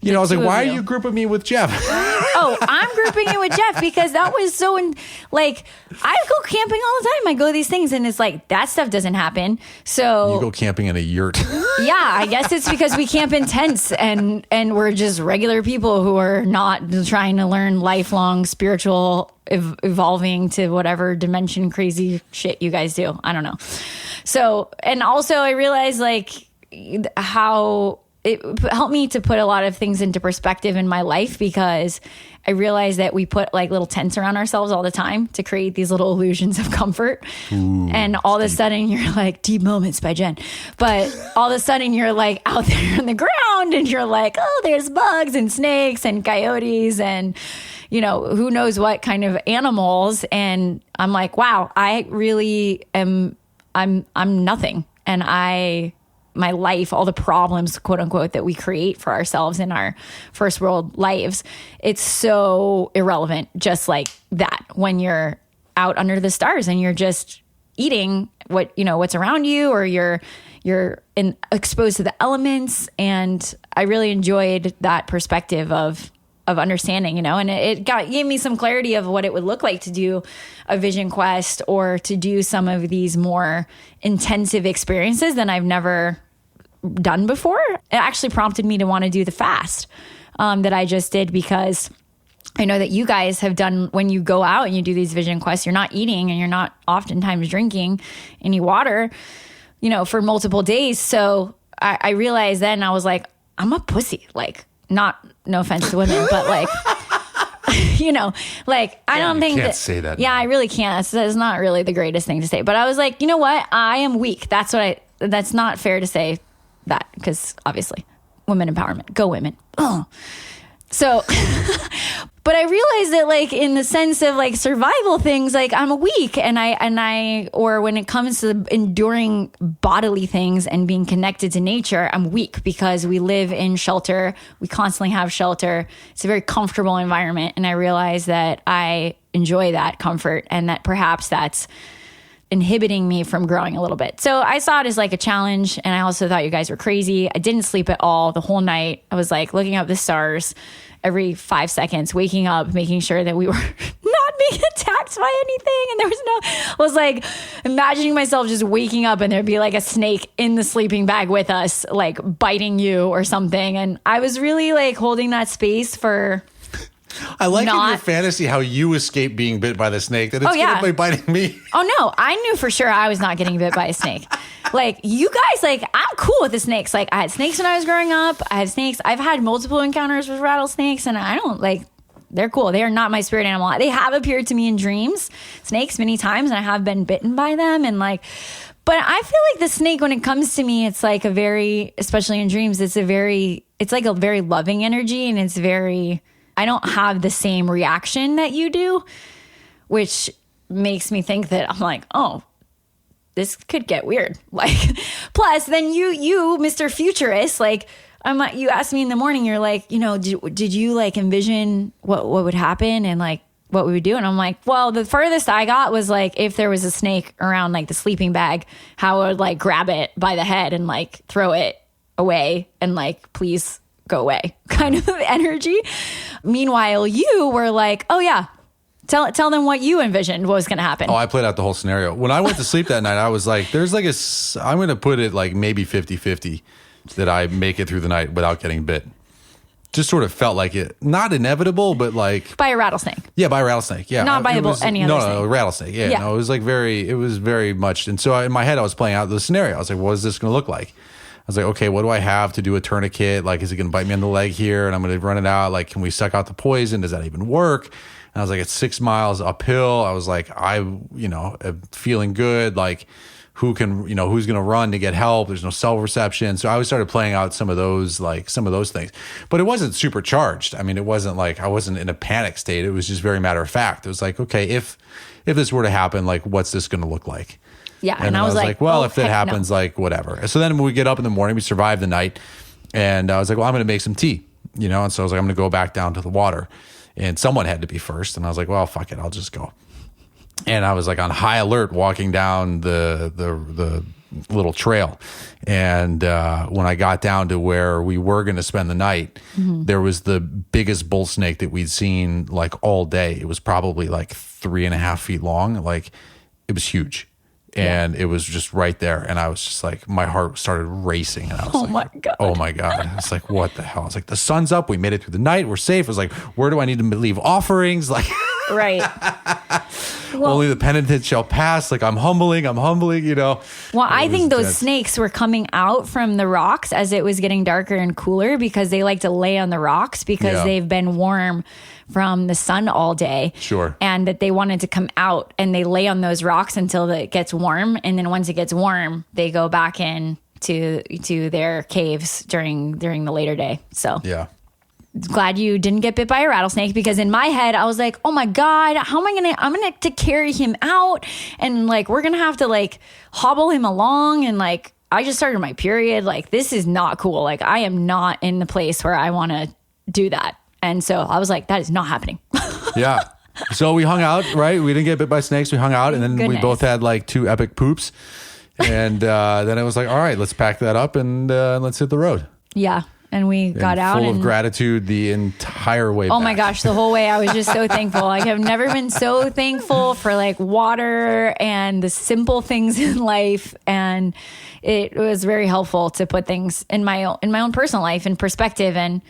I was like, why are you grouping me with Jeff? Oh, I'm grouping you with Jeff because that was so I go camping all the time. I go to these things and it's like, that stuff doesn't happen. So you go camping in a yurt. Yeah, I guess it's because we camp in tents and we're just regular people who are not trying to learn lifelong spiritual evolving to whatever dimension crazy shit you guys do. I don't know. So, and also I realized like how it helped me to put a lot of things into perspective in my life, because I realized that we put like little tents around ourselves all the time to create these little illusions of comfort. Ooh, and all of a sudden you're like, Deep Moments by Jenn. But all of a sudden you're like out there on the ground and you're like, oh, there's bugs and snakes and coyotes and, who knows what kind of animals. And I'm like, wow, I really am, I'm nothing. And my life, all the problems, quote unquote, that we create for ourselves in our first world lives, it's so irrelevant, just like that, when you're out under the stars and you're just eating what's around you, or you're exposed to the elements. And I really enjoyed that perspective of understanding, and it gave me some clarity of what it would look like to do a vision quest or to do some of these more intensive experiences than I've never done before. It actually prompted me to want to do the fast that I just did, because I know that you guys have done, when you go out and you do these vision quests, you're not eating and you're not oftentimes drinking any water, for multiple days. So I realized then, I was like, I'm a pussy, like, no offense to women, but like, I don't think can't say that. Yeah, I really can't. That's not really the greatest thing to say, but I was like, you know what? I am weak. That's not fair to say that, because obviously women empowerment, go women. Ugh. So, But I realized that like in the sense of like survival things, like I'm weak or when it comes to enduring bodily things and being connected to nature, I'm weak because we live in shelter. We constantly have shelter. It's a very comfortable environment. And I realized that I enjoy that comfort and that perhaps that's inhibiting me from growing a little bit. So I saw it as like a challenge. And I also thought you guys were crazy. I didn't sleep at all the whole night. I was like looking up the stars every 5 seconds, waking up, making sure that we were not being attacked by anything. And there was I was like imagining myself just waking up and there'd be like a snake in the sleeping bag with us, like biting you or something. And I was really like holding that space for... I like in your fantasy how you escape being bit by the snake, that it's going to be biting me. Oh, no. I knew for sure I was not getting bit by a snake. Like, you guys, like, I'm cool with the snakes. Like, I had snakes when I was growing up. I have snakes. I've had multiple encounters with rattlesnakes, and I don't, like, they're cool. They are not my spirit animal. They have appeared to me in dreams, snakes, many times, and I have been bitten by them. And, like, but I feel like the snake, when it comes to me, it's like a very, especially in dreams, it's like a very loving energy, and it's very... I don't have the same reaction that you do, which makes me think that I'm like, oh, this could get weird. Like, plus then you, Mr. Futurist, like you asked me in the morning, you're like, you know, did you like envision what would happen and like what we would do? And I'm like, well, the furthest I got was like, if there was a snake around like the sleeping bag, how I would like grab it by the head and like throw it away and like, please go away kind of energy. Meanwhile, you were like, oh yeah, tell them what you envisioned was going to happen. Oh, I played out the whole scenario. When I went to sleep that night, I was like, there's like I'm going to put it like maybe 50-50 that I make it through the night without getting bit. Just sort of felt like it, not inevitable, but like... By a rattlesnake. Yeah, by a rattlesnake. Yeah. Not by any other snake. No, rattlesnake. Yeah, no, it was very much... And so in my head, I was playing out the scenario. I was like, what is this going to look like? I was like, okay, what do I have to do a tourniquet? Like, is it going to bite me on the leg here? And I'm going to run it out. Like, can we suck out the poison? Does that even work? And I was like, it's 6 miles uphill. I was like, am feeling good. Like, who's going to run to get help? There's no cell reception. So I started playing out some of those things, but it wasn't supercharged. I mean, it wasn't like I wasn't in a panic state. It was just very matter of fact. It was like, okay, if this were to happen, like, what's this going to look like? Yeah. And I was like, well, if it happens, like, whatever. So then when we get up in the morning, we survive the night. And I was like, well, I'm going to make some tea, And so I was like, I'm going to go back down to the water. And someone had to be first. And I was like, well, fuck it. I'll just go. And I was like on high alert walking down the little trail. And when I got down to where we were going to spend the night, there was the biggest bull snake that we'd seen like all day. It was probably like 3.5 feet long. Like, it was huge. And it was just right there. And I was just like, my heart started racing. And I was my God. Oh my God. It's like, what the hell? I was like, the sun's up. We made it through the night. We're safe. I was like, where do I need to leave offerings? Like, right. Well, only the penitent shall pass. Like, I'm humbling. Well, I think those snakes were coming out from the rocks as it was getting darker and cooler because they like to lay on the rocks because they've been warm from the sun all day. Sure. And that they wanted to come out and they lay on those rocks until it gets warm. And then once it gets warm, they go back in to their caves during the later day. So yeah. Glad you didn't get bit by a rattlesnake because in my head I was like, oh my God, how am I'm gonna have to carry him out and like we're gonna have to like hobble him along and like I just started my period. Like, this is not cool. Like, I am not in the place where I want to do that. And so I was like, that is not happening. Yeah. So we hung out, right? We didn't get bit by snakes. We hung out and then we both had like 2 epic poops. And then it was like, all right, let's pack that up and let's hit the road. Yeah. And we got out full of gratitude the entire way back. Oh my gosh, the whole way I was just so thankful. Like, I've never been so thankful for like water and the simple things in life. And it was very helpful to put things in my own personal life in perspective. And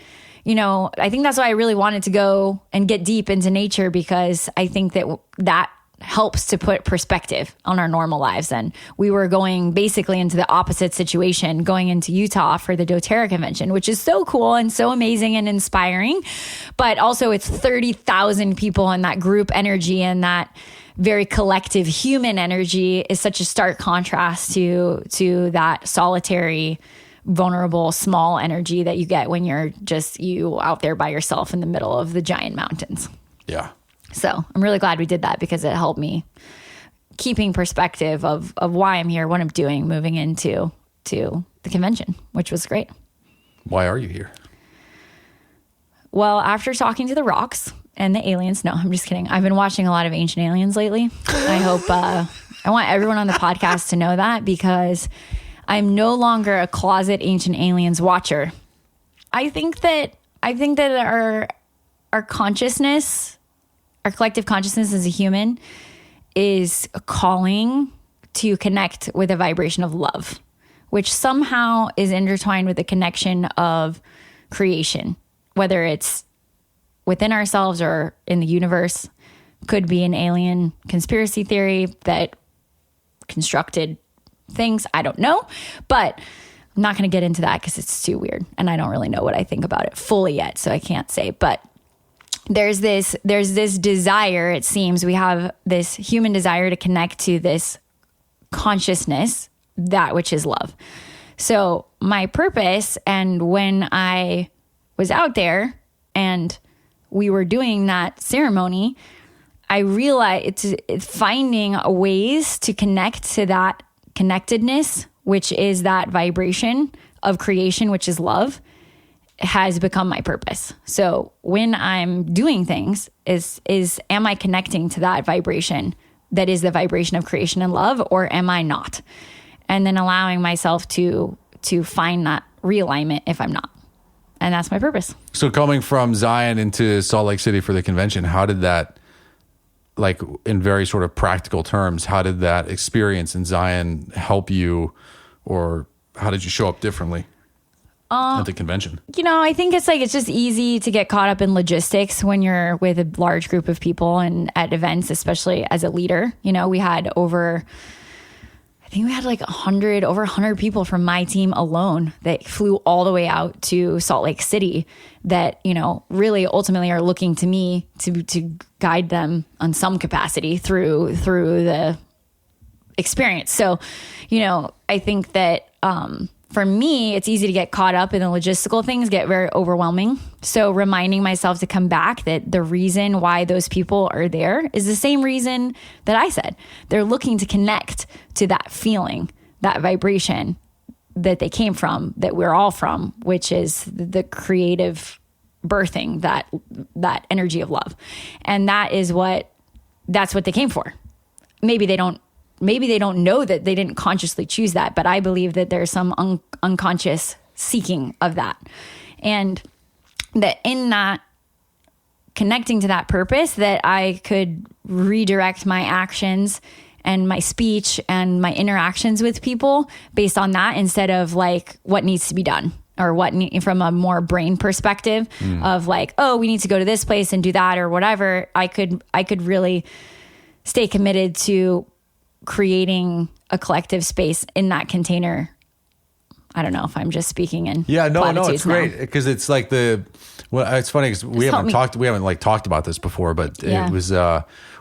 I think that's why I really wanted to go and get deep into nature because I think that helps to put perspective on our normal lives. And we were going basically into the opposite situation, going into Utah for the doTERRA convention, which is so cool and so amazing and inspiring. But also it's 30,000 people and that group energy and that very collective human energy is such a stark contrast to that solitary vulnerable, small energy that you get when you're just you out there by yourself in the middle of the giant mountains. Yeah. So I'm really glad we did that because it helped me keeping perspective of why I'm here, what I'm doing, moving into the convention, which was great. Why are you here? Well, after talking to the rocks and the aliens, no, I'm just kidding. I've been watching a lot of Ancient Aliens lately. I hope, I want everyone on the podcast to know that because I'm no longer a closet Ancient Aliens watcher. I think that our consciousness, our collective consciousness as a human is a calling to connect with a vibration of love, which somehow is intertwined with the connection of creation, whether it's within ourselves or in the universe. Could be an alien conspiracy theory that constructed things. I don't know, but I'm not going to get into that because it's too weird. And I don't really know what I think about it fully yet. So I can't say, but there's this desire. It seems we have this human desire to connect to this consciousness, that which is love. So my purpose, and when I was out there and we were doing that ceremony, I realized it's finding ways to connect to that connectedness, which is that vibration of creation, which is love, has become my purpose. So when I'm doing things, am I connecting to that vibration that is the vibration of creation and love, or am I not? And then allowing myself to find that realignment if I'm not. And that's my purpose. So coming from Zion into Salt Lake City for the convention, how did that, like in very sort of practical terms, how did that experience in Zion help you, or how did you show up differently at the convention? I think it's just easy to get caught up in logistics when you're with a large group of people and at events, especially as a leader. We had over 100 people from my team alone that flew all the way out to Salt Lake City that, really ultimately are looking to me to guide them on some capacity through the experience. So, I think that, for me, it's easy to get caught up in the logistical things, get very overwhelming. So reminding myself to come back that the reason why those people are there is the same reason that I said. They're looking to connect to that feeling, that vibration that they came from, that we're all from, which is the creative birthing, that energy of love. And that's what they came for. Maybe they don't know that they didn't consciously choose that, but I believe that there's some unconscious seeking of that. And that in that connecting to that purpose, that I could redirect my actions and my speech and my interactions with people based on that, instead of what needs to be done, or from a more brain perspective of we need to go to this place and do that or whatever. I could really stay committed to creating a collective space in that container. I don't know if I'm just speaking in platitudes. It's great because it's it's funny because we haven't talked about this before, but it was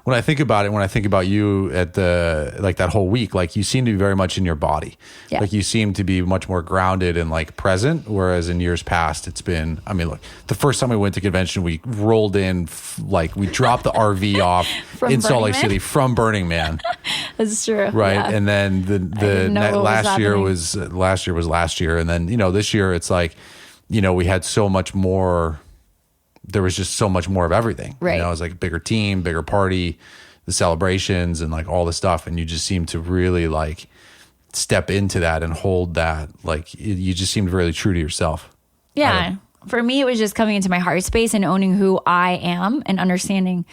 when I think about you at that whole week, you seem to be very much in your body. Yeah. You seem to be much more grounded and present, whereas in years past it's been, the first time we went to convention, we rolled in, we dropped the RV off in Salt Lake City from Burning Man. That's true. Right. Yeah. And then last year was last year. And then, this year it's we had so much more. There was just so much more of everything. Right. It was a bigger team, bigger party, the celebrations and all the stuff. And you just seem to really step into that and hold that. You just seemed really true to yourself. Yeah. For me, it was just coming into my heart space and owning who I am and understanding,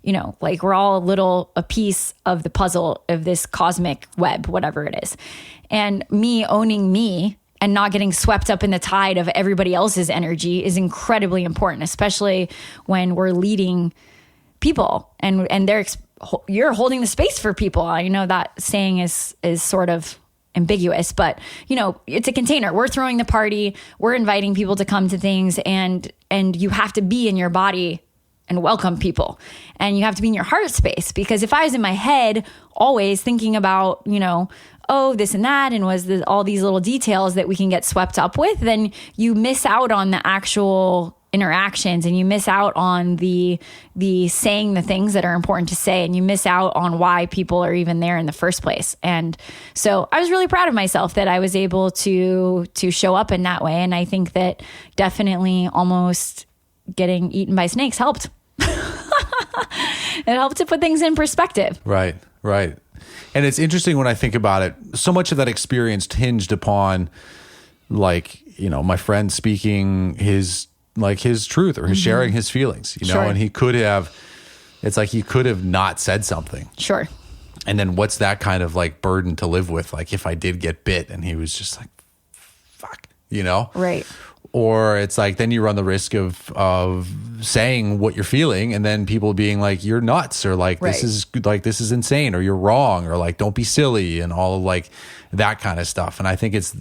we're all a piece of the puzzle of this cosmic web, whatever it is. And me owning me and not getting swept up in the tide of everybody else's energy is incredibly important, especially when we're leading people and you're holding the space for people. I know that saying is sort of ambiguous, but it's a container. We're throwing the party. We're inviting people to come to things, and you have to be in your body and welcome people. And you have to be in your heart space, because if I was in my head always thinking about, oh, this and that, and all these little details that we can get swept up with, then you miss out on the actual interactions, and you miss out on the saying the things that are important to say, and you miss out on why people are even there in the first place. And so I was really proud of myself that I was able to show up in that way. And I think that definitely almost getting eaten by snakes helped. It helped to put things in perspective. Right. And it's interesting when I think about it, so much of that experience hinged upon my friend speaking his truth, or his sharing his feelings, Sure. and he could have not said something. Sure. And then what's that kind of burden to live with? If I did get bit and he was just fuck, Right. Or it's then you run the risk of saying what you're feeling, and then people being you're nuts, or this is insane, or you're wrong, or don't be silly, and all of that kind of stuff. And I think it's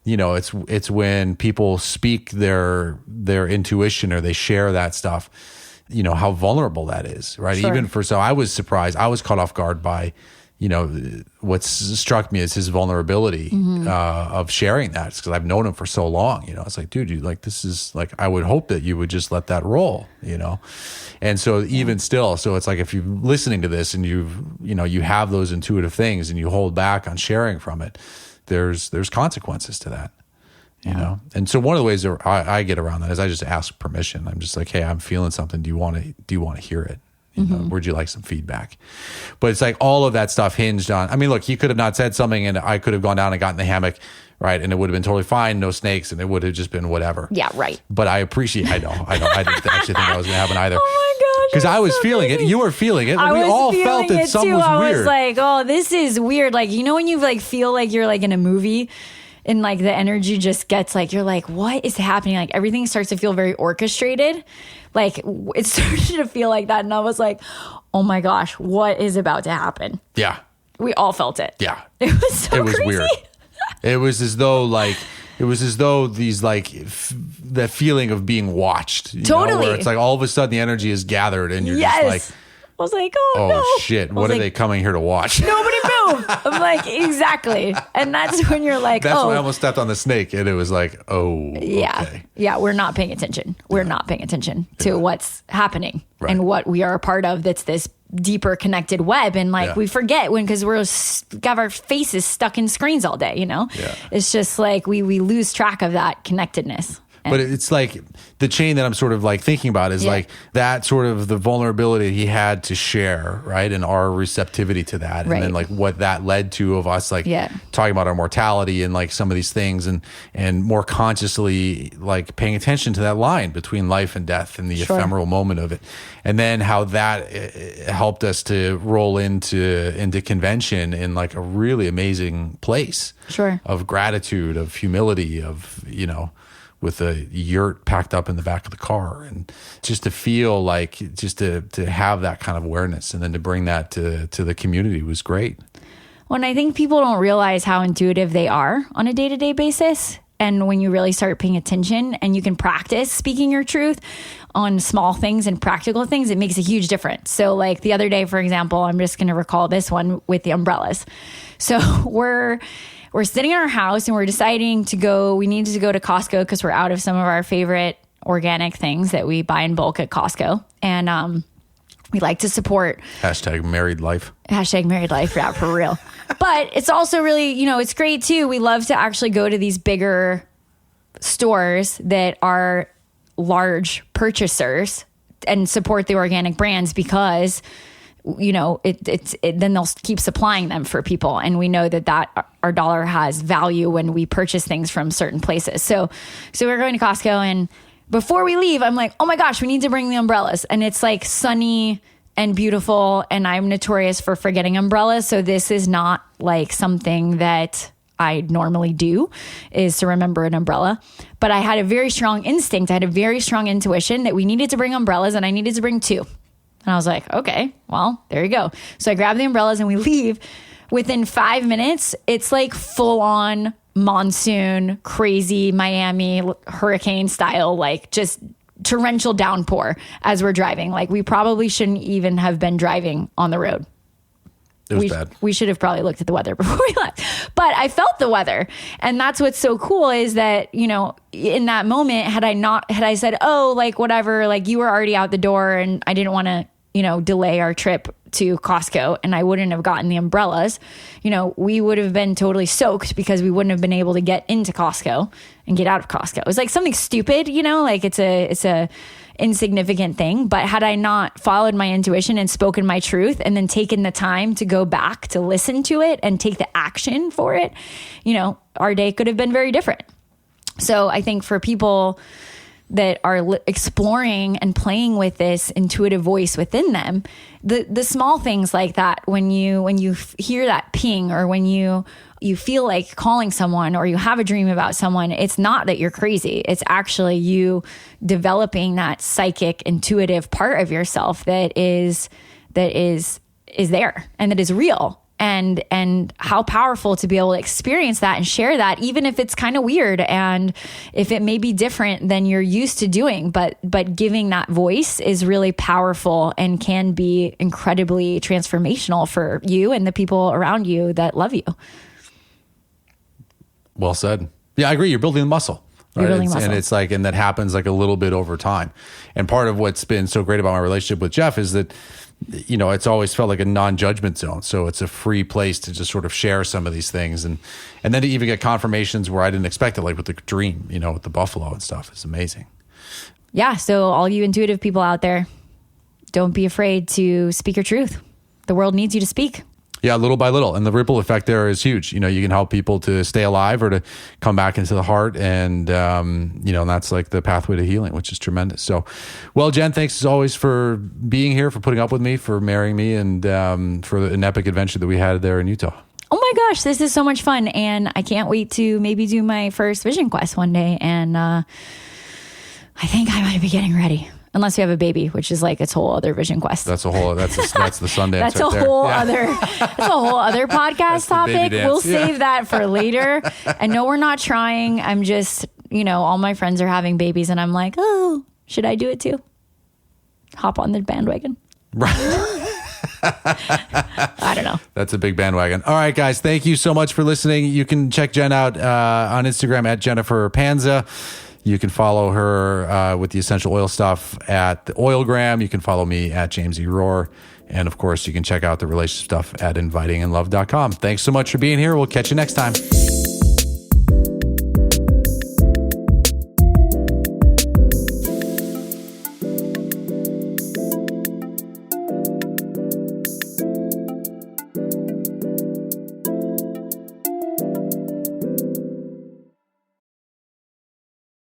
it's when people speak their intuition, or they share that stuff, how vulnerable that is, right? Sure. So I was surprised. I was caught off guard by, what struck me as his vulnerability of sharing that, because I've known him for so long. It's dude, this is I would hope that you would just let that roll, And so even still, so it's if you're listening to this and you have those intuitive things and you hold back on sharing from it, there's consequences to that, And so one of the ways that I get around that is I just ask permission. I'm just hey, I'm feeling something. Do you want to hear it? Would you like some feedback? But it's all of that stuff hinged on, look, he could have not said something, and I could have gone down and gotten in the hammock, right? And it would have been totally fine, no snakes, and it would have just been whatever. Yeah, right. But I appreciate, I didn't actually think that was going to happen either. Oh my gosh. Because I was feeling it. You were feeling it. We all felt it. Something was weird. I was oh, this is weird. When you feel you're in a movie, and the energy just gets you're what is happening? Everything starts to feel very orchestrated. It started to feel like that. And I was oh my gosh, what is about to happen? Yeah. We all felt it. Yeah. It was so It was crazy. weird. It was as though these that feeling of being watched. Totally. Where it's all of a sudden the energy is gathered and you're just I was oh no. Shit, what are they coming here to watch? Nobody move. I'm exactly. And that's when you're That's when I almost stepped on the snake, and it was oh, yeah. okay. Yeah, we're not paying attention. We're not paying attention to what's happening Right. and what we are a part of, that's this deeper connected web. And we forget because we're got our faces stuck in screens all day, Yeah. It's just we lose track of that connectedness. But it's the chain that I'm sort of thinking about is that sort of the vulnerability he had to share, right? And our receptivity to that. Right. And then what that led to of us talking about our mortality and some of these things, and more consciously paying attention to that line between life and death and the ephemeral moment of it. And then how that helped us to roll into convention in a really amazing place. Sure. Of gratitude, of humility, of, with a yurt packed up in the back of the car, and just to feel just to have that kind of awareness, and then to bring that to the community was great. Well, and I think people don't realize how intuitive they are on a day-to-day basis. And when you really start paying attention and you can practice speaking your truth on small things and practical things, it makes a huge difference. So the other day, for example, I'm just going to recall this one with the umbrellas. So we're sitting in our house and we're deciding we needed to go to Costco because we're out of some of our favorite organic things that we buy in bulk at Costco. And we like to support #married life. #married life, yeah, for real. But it's also really, it's great too. We love to actually go to these bigger stores that are large purchasers and support the organic brands, because then they'll keep supplying them for people. And we know that our dollar has value when we purchase things from certain places. So we're going to Costco, and before we leave, I'm oh my gosh, we need to bring the umbrellas. And it's sunny and beautiful, and I'm notorious for forgetting umbrellas. So this is not something that I normally do, is to remember an umbrella. But I had a very strong instinct. I had a very strong intuition that we needed to bring umbrellas, and I needed to bring 2. And I was okay, well, there you go. So I grab the umbrellas and we leave. Within 5 minutes, it's full on monsoon, crazy Miami hurricane style, just torrential downpour as we're driving. Like we probably shouldn't even have been driving on the road. It was bad. We should have probably looked at the weather before we left, but I felt the weather. And that's what's so cool is that, you know, in that moment, had I said, oh, like whatever, like you were already out the door and I didn't want to, you know, delay our trip to Costco and I wouldn't have gotten the umbrellas, you know, we would have been totally soaked because we wouldn't have been able to get into Costco and get out of Costco. It was like something stupid, you know, like it's a insignificant thing. But had I not followed my intuition and spoken my truth and then taken the time to go back to listen to it and take the action for it, you know, our day could have been very different. So I think for people that are exploring and playing with this intuitive voice within them, the small things like that, when you hear that ping or when you feel like calling someone or you have a dream about someone, it's not that you're crazy. It's actually you developing that psychic, intuitive part of yourself that is there and that is real. And how powerful to be able to experience that and share that, even if it's kind of weird and if it may be different than you're used to doing, but giving that voice is really powerful and can be incredibly transformational for you and the people around you that love you. Well said. Yeah, I agree. You're building the muscle. Right? And it's like, and that happens like a little bit over time. And part of what's been so great about my relationship with Jeff is that, you know, it's always felt like a non-judgment zone. So it's a free place to just sort of share some of these things. And then to even get confirmations where I didn't expect it, like with the dream, you know, with the buffalo and stuff. It's amazing. Yeah. So all you intuitive people out there, don't be afraid to speak your truth. The world needs you to speak. Yeah, little by little. And the ripple effect there is huge. You know, you can help people to stay alive or to come back into the heart. And, you know, and that's like the pathway to healing, which is tremendous. So, well, Jen, thanks as always for being here, for putting up with me, for marrying me, and for an epic adventure that we had there in Utah. Oh my gosh, this is so much fun. And I can't wait to maybe do my first Vision Quest one day. And I think I might be getting ready. Unless we have a baby, which is like its whole other Vision Quest. That's the Sundance. That's right a whole other. That's a whole other podcast topic. We'll save that for later. And no, we're not trying. I'm just, you know, all my friends are having babies, and I'm like, oh, should I do it too? Hop on the bandwagon. Right. I don't know. That's a big bandwagon. All right, guys. Thank you so much for listening. You can check Jen out on Instagram at Jennifer Panza. You can follow her with the essential oil stuff at the Oilgram. You can follow me at James E. Rohr. And of course, you can check out the relationship stuff at invitingandlove.com. Thanks so much for being here. We'll catch you next time.